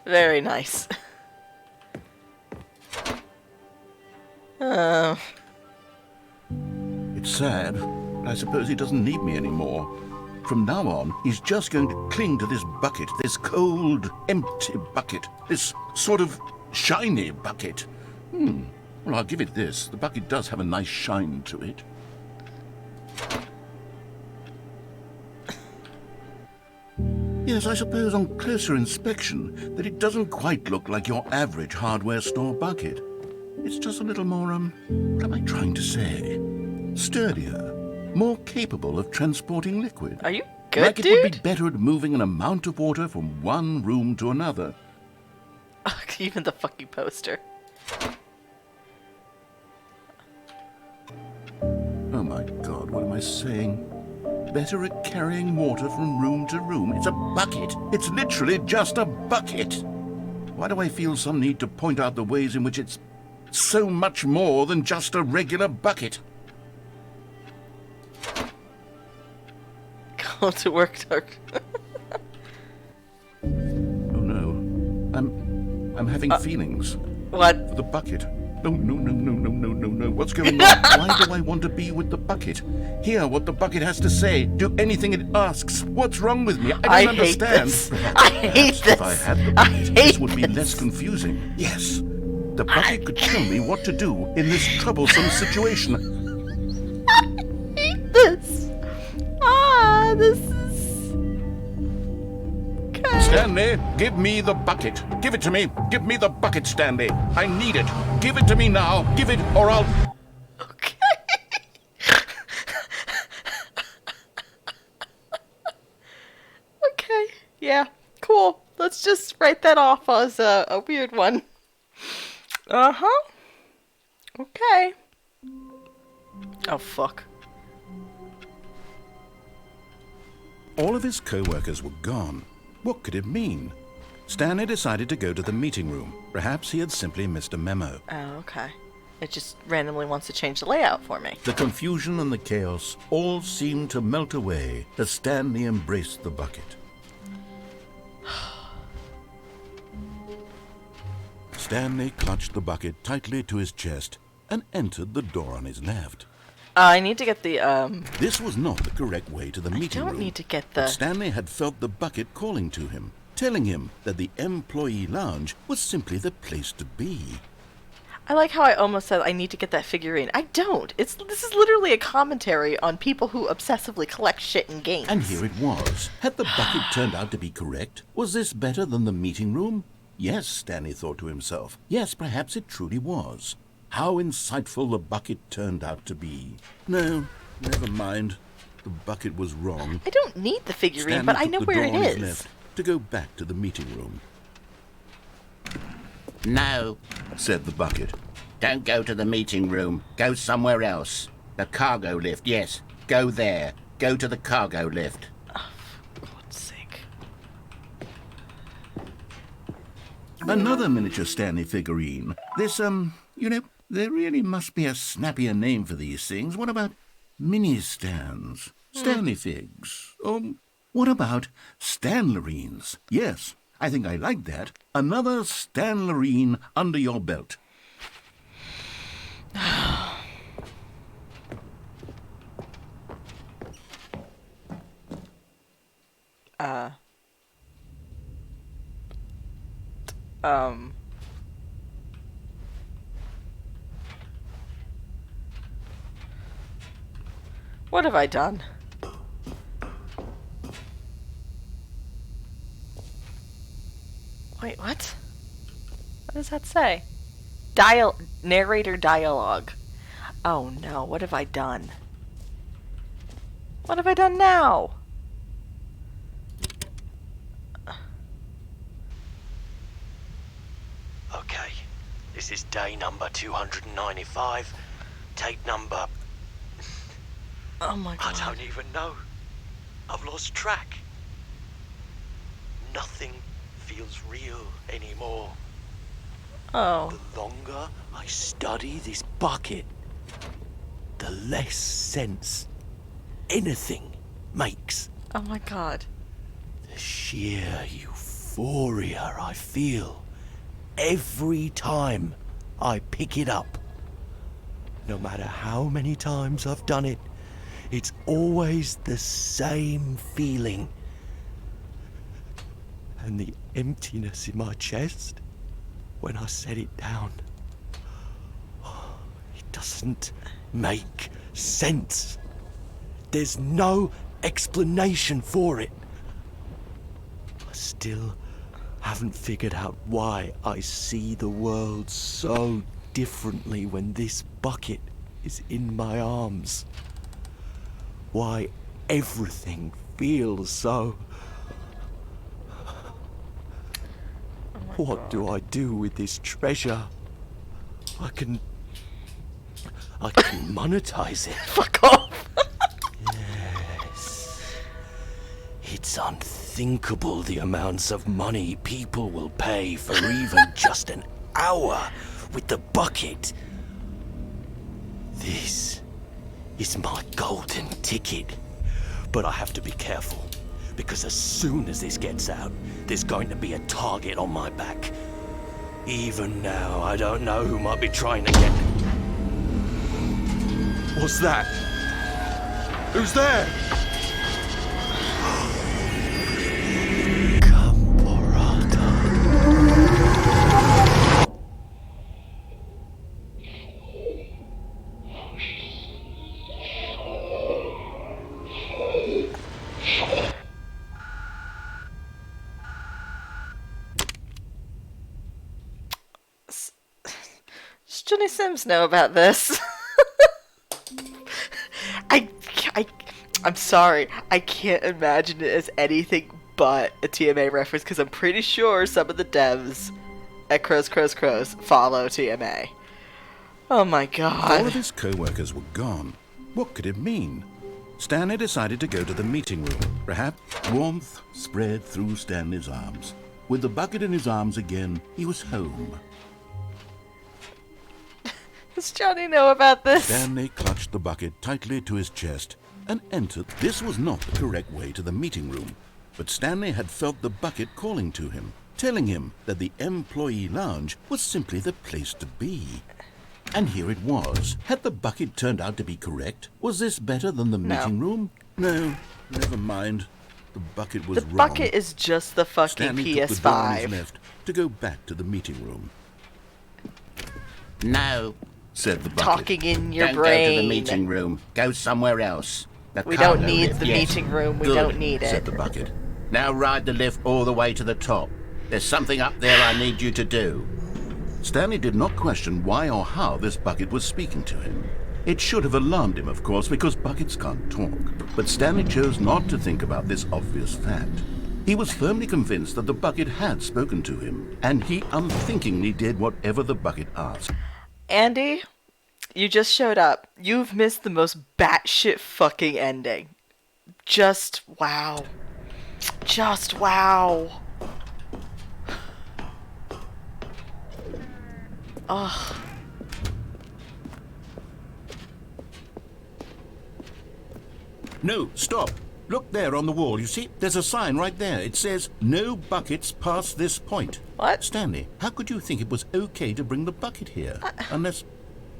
Very nice. It's sad, but I suppose he doesn't need me anymore. From now on, he's just going to cling to this bucket, this cold, empty bucket, this sort of shiny bucket. Well, I'll give it this. The bucket does have a nice shine to it. Yes, I suppose on closer inspection that it doesn't quite look like your average hardware store bucket. It's just a little more, what am I trying to say? Sturdier, more capable of transporting liquid. Are you good, like it dude? would be better at moving an amount of water from one room to another. Even the fucking poster. Oh my God, what am I saying? Better at carrying water from room to room. It's a bucket. It's literally just a bucket. Why do I feel some need to point out the ways in which it's so much more than just a regular bucket? Go to work, Dark. Oh no. I'm having feelings. What? For the bucket. No, no, no, no, no, no, no, no. What's going on? Why do I want to be with the bucket? Hear what the bucket has to say. Do anything it asks. What's wrong with me? I don't hate understand. this. I hate this. If I had the bucket, this hate would be less confusing. Yes. The bucket could tell me what to do in this troublesome situation. I hate this. This is... Okay. Stanley, give me the bucket. Give it to me. Give me the bucket, Stanley. I need it. Give it to me now. Give it or I'll... Okay. Okay. Yeah. Cool. Let's just write that off as a weird one. Uh-huh. Okay. Oh, fuck. All of his co-workers were gone. What could it mean? Stanley decided to go to the meeting room. Perhaps he had simply missed a memo. Oh, okay. It just randomly wants to change the layout for me. The confusion and the chaos all seemed to melt away as Stanley embraced the bucket. Stanley clutched the bucket tightly to his chest and entered the door on his left. I need to get the, This was not the correct way to the meeting room. don't need to get But the... Stanley had felt the bucket calling to him, telling him that the employee lounge was simply the place to be. I like how I almost said I need to get that figurine. I don't. This is literally a commentary on people who obsessively collect shit in games. And here it was. Had the bucket turned out to be correct? Was this better than the meeting room? Yes, Stanley thought to himself. Yes, perhaps it truly was. How insightful the bucket turned out to be. No, never mind. The bucket was wrong. I don't need the figurine, Stanley but I took know the where door it on his is. left to go back to the meeting room. No, Said the bucket. don't go to the meeting room. Go somewhere else. The cargo lift, yes. Go there. Go to the cargo lift. For God's sake. Another miniature Stanley figurine. This, there really must be a snappier name for these things. What about mini-stands? Stanley figs? What about Stanlerines? Yes, I think I like that. Another Stanlerine under your belt. What have I done? Wait, what? What does that say? Narrator dialogue. Oh no, what have I done? What have I done now? Okay, this is day number 295. Tape number... Oh my I god. don't even know. I've lost track. Nothing feels real anymore. Oh. The longer I study this bucket, the less sense anything makes. Oh my god. The sheer euphoria I feel every time I pick it up. No matter how many times I've done it, it's always the same feeling. And the emptiness in my chest when I set it down. It doesn't make sense. There's no explanation for it. I still haven't figured out why I see the world so differently when this bucket is in my arms. Why everything feels so... What do I do with this treasure? I can monetize it. Fuck off. Yes. It's unthinkable the amounts of money people will pay for even just an hour with the bucket. This is my golden ticket. But I have to be careful, because as soon as this gets out, there's going to be a target on my back. Even now, I don't know who might be trying to get... What's that? Who's there? Does Johnny Sims know about this? I'm sorry. I can't imagine it as anything but a TMA reference because I'm pretty sure some of the devs at Crows follow TMA. Oh my god. All of his co-workers were gone. What could it mean? Stanley decided to go to the meeting room. Perhaps warmth spread through Stanley's arms. With the bucket in his arms again, he was home. Does Johnny know about this? Stanley clutched the bucket tightly to his chest and entered. This was not the correct way to the meeting room, but Stanley had felt the bucket calling to him, telling him that the employee lounge was simply the place to be. And here it was. Had the bucket turned out to be correct? Was this better than the meeting room? No, never mind. The bucket was The wrong. bucket is just the fucking Stanley took the door on his PS5. left to go back to the meeting room. No, Said the bucket. Talking in your don't brain. go to the meeting room. Go somewhere else. The We don't cargo need lift, the yes. meeting room. We Good, don't need Said it. the bucket. Now ride the lift all the way to the top. There's something up there I need you to do. Stanley did not question why or how this bucket was speaking to him. It should have alarmed him, of course, because buckets can't talk. But Stanley chose not to think about this obvious fact. He was firmly convinced that the bucket had spoken to him, and he unthinkingly did whatever the bucket asked. Andy, you just showed up. You've missed the most batshit fucking ending. Just wow. Just wow. Ugh. No, stop. Look there on the wall. You see, there's a sign right there. It says, no buckets past this point. What? Stanley, how could you think it was okay to bring the bucket here? Unless,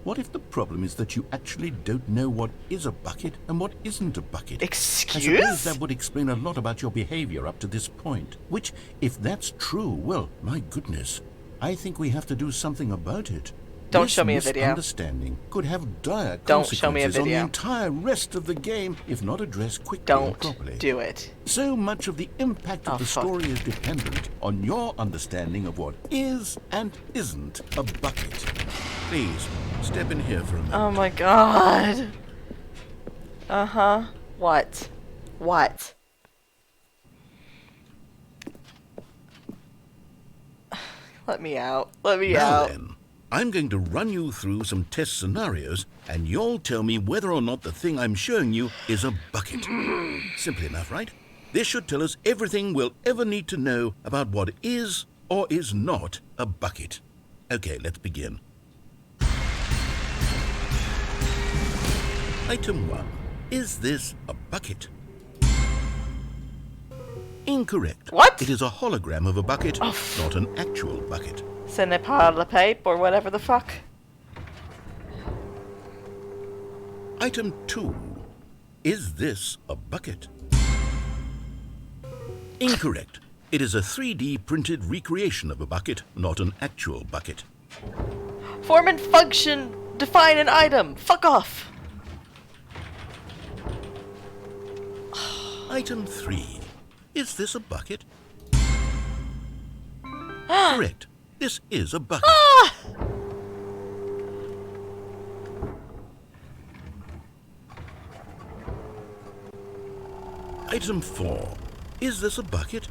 what if the problem is that you actually don't know what is a bucket and what isn't a bucket? Excuse? I suppose that would explain a lot about your behavior up to this point. Which, if that's true, well, my goodness, I think we have to do something about it. Don't show me a video. Misunderstanding could have dire Don't show me a consequences on the video. entire rest of the game if not addressed quickly and Don't properly. do it. So much of the impact of Oh, the fuck. story is dependent on your understanding of what is and isn't a bucket. Please, step in here for a minute. Oh my god. Uh-huh. What? What? Let me out. Let me Now out. then, I'm going to run you through some test scenarios, and you'll tell me whether or not the thing I'm showing you is a bucket. Simple enough, right? This should tell us everything we'll ever need to know about what is or is not a bucket. Okay, let's begin. Item 1. Is this a bucket? Incorrect. What? It is a hologram of a bucket, not an actual bucket. Ce n'est pas le pipe or whatever the fuck. Item 2. Is this a bucket? Incorrect. It is a 3D printed recreation of a bucket, not an actual bucket. Form and function. Define an item. Fuck off. Item 3. Is this a bucket? Correct. This is a bucket. Item 4. Is this a bucket?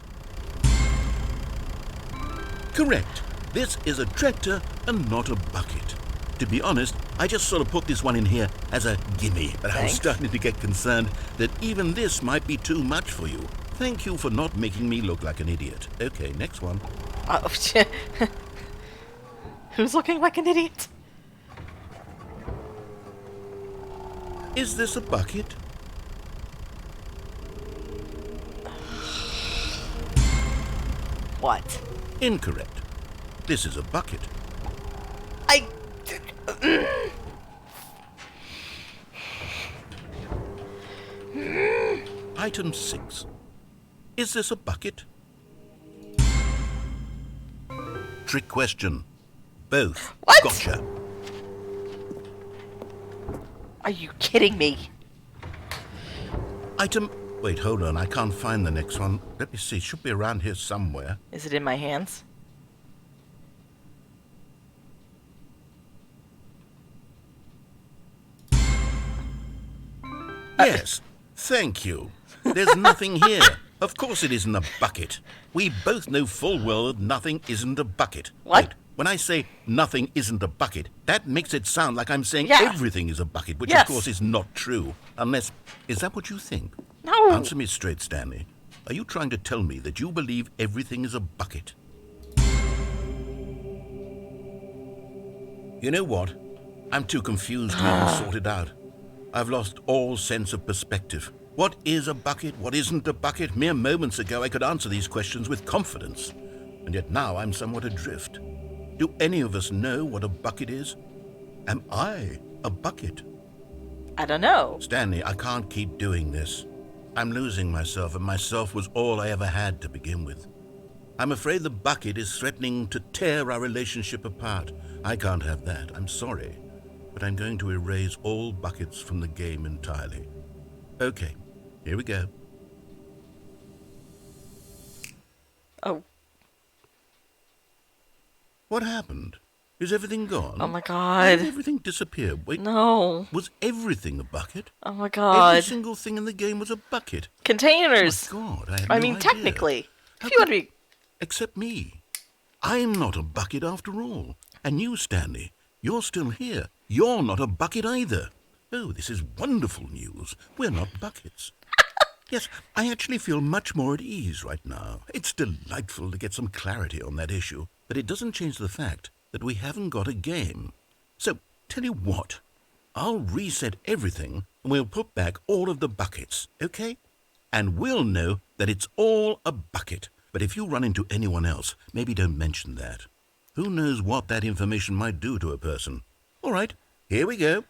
Correct. This is a tractor and not a bucket. To be honest, I just sort of put this one in here as a gimme, but I was Thanks. starting to get concerned that even this might be too much for you. Thank you for not making me look like an idiot. Okay, next one. Oh, shit. Who's looking like an idiot? Is this a bucket? What? Incorrect. This is a bucket. I... Item 6. Is this a bucket? Trick question. Both. What? Gotcha. Are you kidding me? Item... Wait, hold on. I can't find the next one. Let me see. It should be around here somewhere. Is it in my hands? Yes. Thank you. There's nothing here. Of course it isn't a bucket. We both know full well that nothing isn't a bucket. What? Wait, when I say nothing isn't a bucket, that makes it sound like I'm saying Yeah. everything is a bucket, which Yes. of course is not true. Unless... Is that what you think? No. Answer me straight, Stanley. Are you trying to tell me that you believe everything is a bucket? You know what? I'm too confused to even sort it out. I've lost all sense of perspective. What is a bucket? What isn't a bucket? Mere moments ago I could answer these questions with confidence. And yet now I'm somewhat adrift. Do any of us know what a bucket is? Am I a bucket? I don't know. Stanley, I can't keep doing this. I'm losing myself, and myself was all I ever had to begin with. I'm afraid the bucket is threatening to tear our relationship apart. I can't have that. I'm sorry. But I'm going to erase all buckets from the game entirely. Okay, here we go. Oh. What happened? Is everything gone? Oh my How did god. everything disappear? Wait, No. was everything a bucket? Oh my Every god. single thing in the game was a bucket. Containers. My God, I had I no mean, idea. technically. How If you want could- to be. Except me. I'm not a bucket after all. And you, Stanley, you're still here. You're not a bucket either. Oh, this is wonderful news. We're not buckets. Yes, I actually feel much more at ease right now. It's delightful to get some clarity on that issue, but it doesn't change the fact that we haven't got a game. So, tell you what, I'll reset everything and we'll put back all of the buckets, okay? And we'll know that it's all a bucket. But if you run into anyone else, maybe don't mention that. Who knows what that information might do to a person? All right, here we go.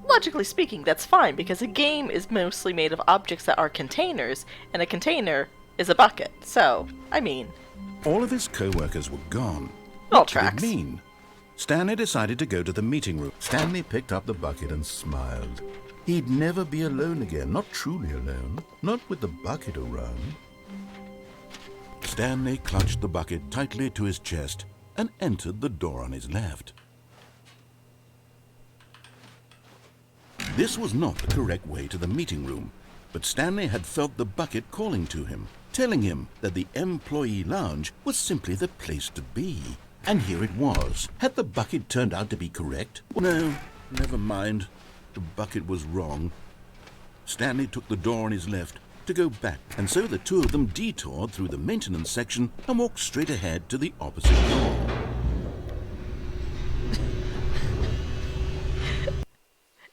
Logically speaking, that's fine, because a game is mostly made of objects that are containers, and a container is a bucket. So, I mean, All of his co-workers were gone. all What did tracks. it mean? Stanley decided to go to the meeting room. Stanley picked up the bucket and smiled. He'd never be alone again, not truly alone, not with the bucket around. Stanley clutched the bucket tightly to his chest and entered the door on his left. This was not the correct way to the meeting room, but Stanley had felt the bucket calling to him, telling him that the employee lounge was simply the place to be. And here it was. Had the bucket turned out to be correct? No, never mind. The bucket was wrong. Stanley took the door on his left to go back, and so the two of them detoured through the maintenance section and walked straight ahead to the opposite door.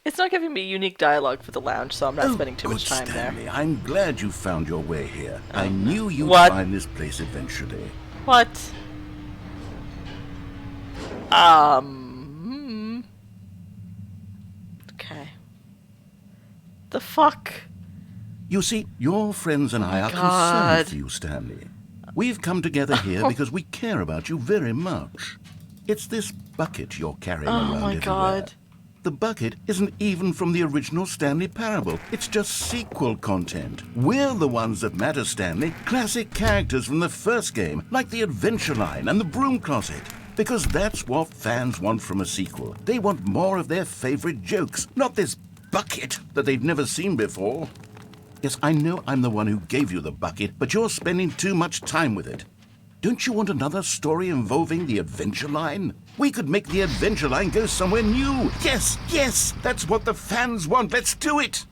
It's not giving me unique dialogue for the lounge, so I'm not spending too much time good, there. Stanley. I'm glad you found your way here. I knew you'd What? find this place eventually. What? Okay. The fuck? You see, your friends and I are God. concerned for you, Stanley. We've come together here because we care about you very much. It's this bucket you're carrying Oh around my everywhere. god. The bucket isn't even from the original Stanley Parable. It's just sequel content. We're the ones that matter, Stanley. Classic characters from the first game, like the Adventure Line and the Broom Closet. Because that's what fans want from a sequel. They want more of their favorite jokes, not this bucket that they've never seen before. Yes, I know I'm the one who gave you the bucket, but you're spending too much time with it. Don't you want another story involving the Adventure Line? We could make the Adventure Line go somewhere new. Yes, yes, that's what the fans want. Let's do it.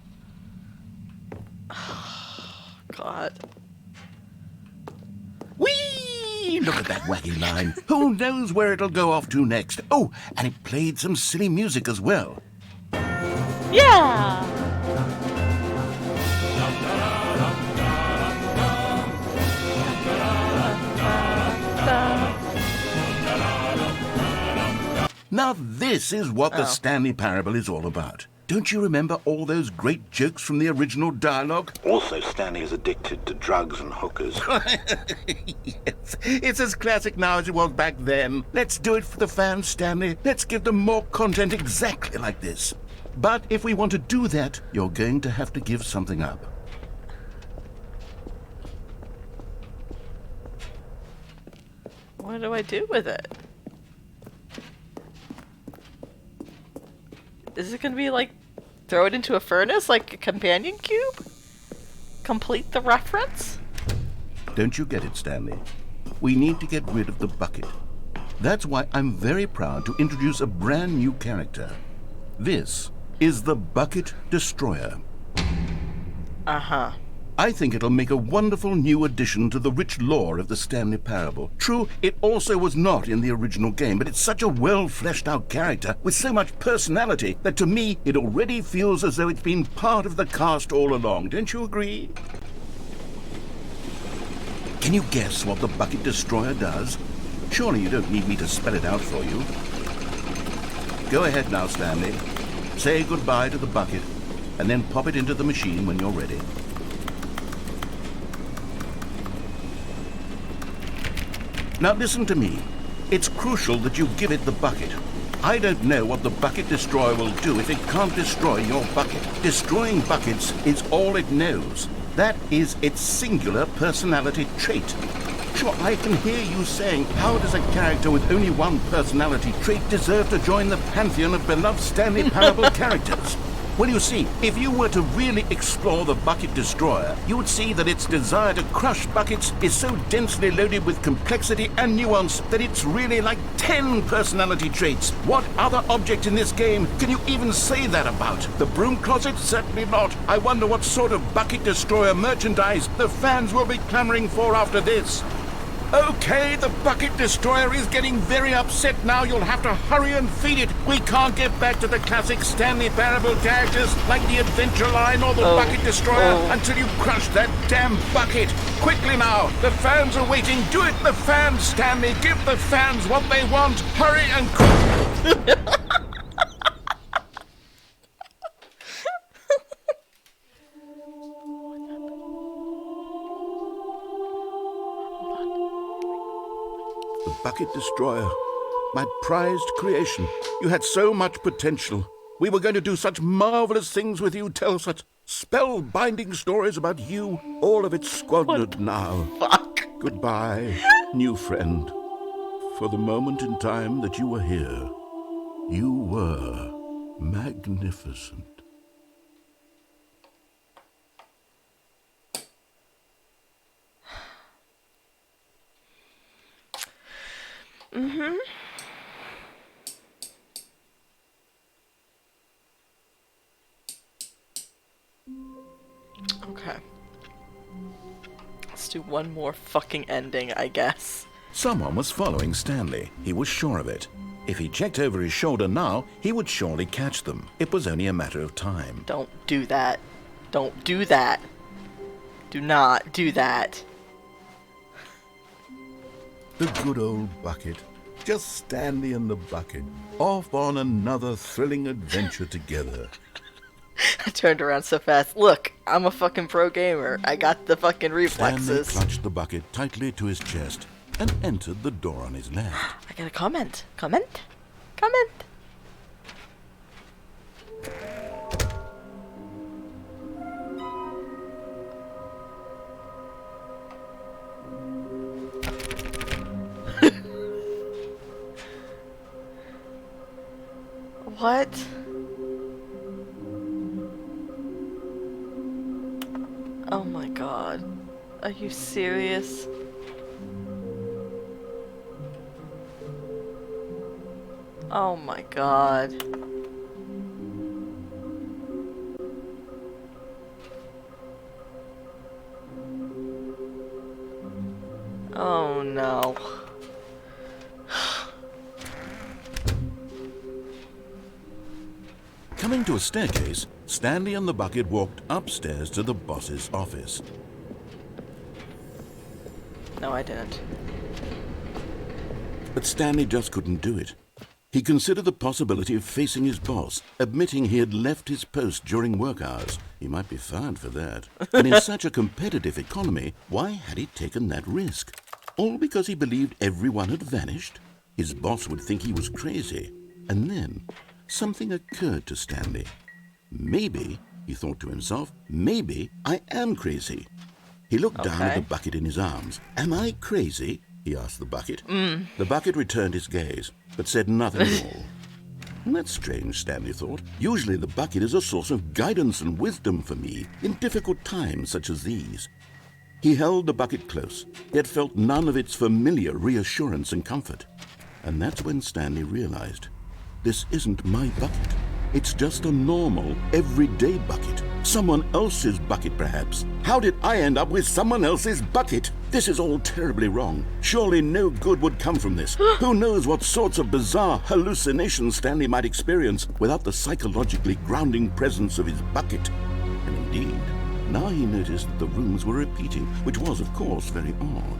God. Whee! Look at that wacky line. Who knows where it'll go off to next? Oh, and it played some silly music as well. Yeah! Now this is what the Stanley Parable is all about. Don't you remember all those great jokes from the original dialogue? Also, Stanley is addicted to drugs and hookers. Yes, it's as classic now as it was back then. Let's do it for the fans, Stanley. Let's give them more content exactly like this. But if we want to do that, you're going to have to give something up. What do I do with it? Is it gonna be like throw it into a furnace like a companion cube? Complete the reference? Don't you get it, Stanley? We need to get rid of the bucket. That's why I'm very proud to introduce a brand new character. This is the Bucket Destroyer. Uh-huh. I think it'll make a wonderful new addition to the rich lore of the Stanley Parable. True, it also was not in the original game, but it's such a well-fleshed-out character with so much personality that to me it already feels as though it's been part of the cast all along. Don't you agree? Can you guess what the Bucket Destroyer does? Surely you don't need me to spell it out for you. Go ahead now, Stanley. Say goodbye to the bucket, and then pop it into the machine when you're ready. Now listen to me. It's crucial that you give it the bucket. I don't know what the bucket destroyer will do if it can't destroy your bucket. Destroying buckets is all it knows. That is its singular personality trait. Sure, I can hear you saying, how does a character with only one personality trait deserve to join the pantheon of beloved Stanley Parable characters? Well, you see, if you were to really explore the bucket destroyer, you would see that its desire to crush buckets is so densely loaded with complexity and nuance that it's really like 10 personality traits. What other object in this game can you even say that about? The broom closet? Certainly not. I wonder what sort of bucket destroyer merchandise the fans will be clamoring for after this. Okay, the bucket destroyer is getting very upset now. You'll have to hurry and feed it. We can't get back to the classic Stanley Parable characters like the Adventure Line or the Bucket Destroyer until you crush that damn bucket. Quickly now, the fans are waiting. Do it, the fans, Stanley. Give the fans what they want. Hurry and... The Bucket Destroyer. My prized creation. You had so much potential. We were going to do such marvelous things with you, tell such spell-binding stories about you. All of it squandered now. Fuck. Goodbye, new friend. For the moment in time that you were here, you were magnificent. Mm-hmm. Okay. Let's do one more fucking ending, I guess. Someone was following Stanley. He was sure of it. If he checked over his shoulder now, he would surely catch them. It was only a matter of time. Don't do that. Don't do that. Do not do that. The good old bucket. Just Stanley and the bucket. Off on another thrilling adventure together. I turned around so fast. Look, I'm a fucking pro gamer. I got the fucking Stanley reflexes. clutched the bucket tightly to his chest and entered the door on his left. I got a comment. Comment? Comment? What? Oh my god. Are you serious? Oh my god. Oh no. Coming to a staircase, Stanley and the bucket walked upstairs to the boss's office. No, I didn't. But Stanley just couldn't do it. He considered the possibility of facing his boss, admitting he had left his post during work hours. He might be fired for that. And in such a competitive economy, why had he taken that risk? All because he believed everyone had vanished? His boss would think he was crazy. And then something occurred to Stanley. Maybe, he thought to himself, maybe I am crazy. He looked down at the bucket in his arms. Am I crazy? He asked the bucket. The bucket returned his gaze, but said nothing at all. That's strange, Stanley thought. Usually the bucket is a source of guidance and wisdom for me in difficult times such as these. He held the bucket close, yet felt none of its familiar reassurance and comfort. And that's when Stanley realized, this isn't my bucket. It's just a normal, everyday bucket. Someone else's bucket, perhaps. How did I end up with someone else's bucket? This is all terribly wrong. Surely no good would come from this. Who knows what sorts of bizarre hallucinations Stanley might experience without the psychologically grounding presence of his bucket. And indeed, now he noticed that the rooms were repeating, which was, of course, very odd.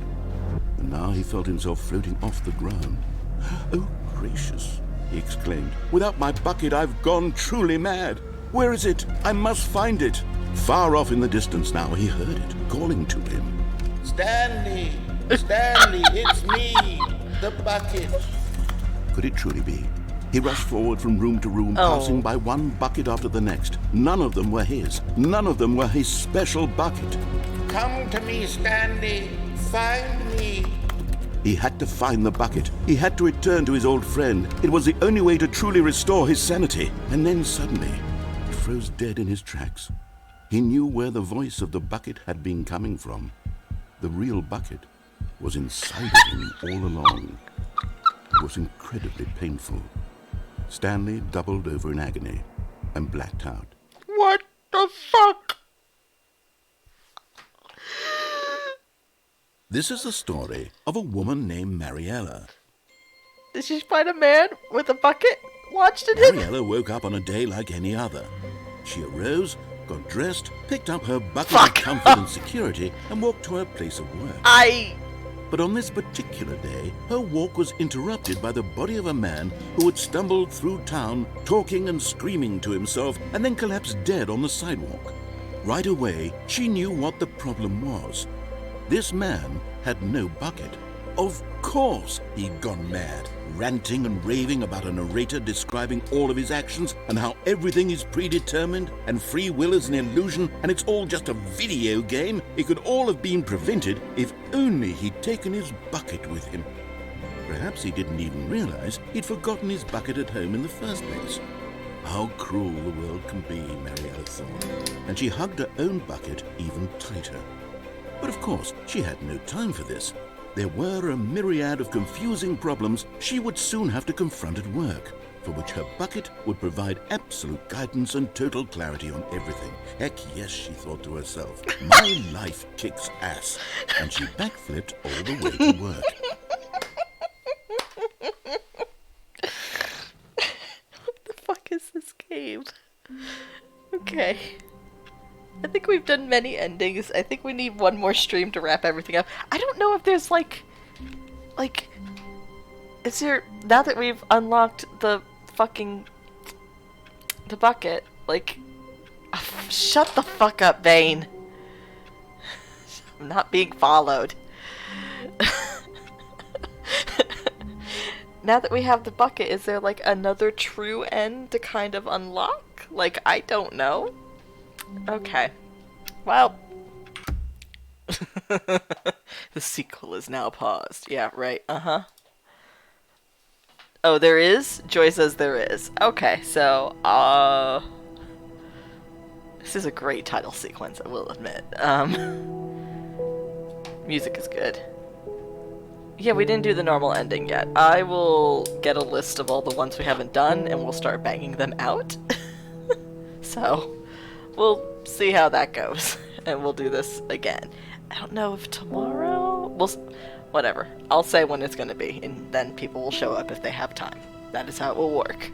And now he felt himself floating off the ground. Oh, gracious, he exclaimed. Without my bucket, I've gone truly mad. Where is it? I must find it. Far off in the distance now, he heard it, calling to him. Stanley! Stanley, it's me! The bucket! Could it truly be? He rushed forward from room to room, Oh. passing by one bucket after the next. None of them were his. None of them were his special bucket. Come to me, Stanley. Find me. He had to find the bucket. He had to return to his old friend. It was the only way to truly restore his sanity. And then suddenly, he froze dead in his tracks. He knew where the voice of the bucket had been coming from. The real bucket was inside of him all along. It was incredibly painful. Stanley doubled over in agony and blacked out. What the fuck? This is the story of a woman named Mariella. Did she find a man with a bucket launched at him? Mariella woke up on a day like any other. She arose, got dressed, picked up her bucket Fuck. of comfort and security, and walked to her place of work. But on this particular day, her walk was interrupted by the body of a man who had stumbled through town, talking and screaming to himself, and then collapsed dead on the sidewalk. Right away, she knew what the problem was. This man had no bucket. Of course he'd gone mad, ranting and raving about a narrator describing all of his actions and how everything is predetermined and free will is an illusion and it's all just a video game. It could all have been prevented if only he'd taken his bucket with him. Perhaps he didn't even realize he'd forgotten his bucket at home in the first place. How cruel the world can be, Mariella thought, and she hugged her own bucket even tighter. But of course, she had no time for this. There were a myriad of confusing problems she would soon have to confront at work, for which her bucket would provide absolute guidance and total clarity on everything. Heck yes, she thought to herself, my life kicks ass. And she backflipped all the way to work. What the fuck is this game? Okay. I think we've done many endings. I think we need one more stream to wrap everything up. I don't know if there's like, is there, now that we've unlocked the bucket, like, shut the fuck up, Bane. I'm not being followed. Now that we have the bucket, is there like another true end to kind of unlock? Like, I don't know. Okay. Well. The sequel is now paused. Yeah, right. Uh-huh. Oh, there is? Joy says there is. Okay, so, this is a great title sequence, I will admit. Music is good. Yeah, we didn't do the normal ending yet. I will get a list of all the ones we haven't done, and we'll start banging them out. So, we'll see how that goes, and we'll do this again. I don't know if tomorrow... whatever. I'll say when it's gonna be, and then people will show up if they have time. That is how it will work.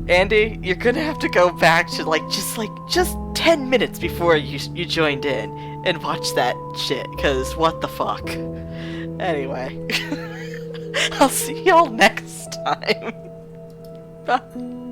Andy, you're gonna have to go back to just 10 minutes before you joined in and watch that shit, cause what the fuck. Anyway. I'll see y'all next time. Bye.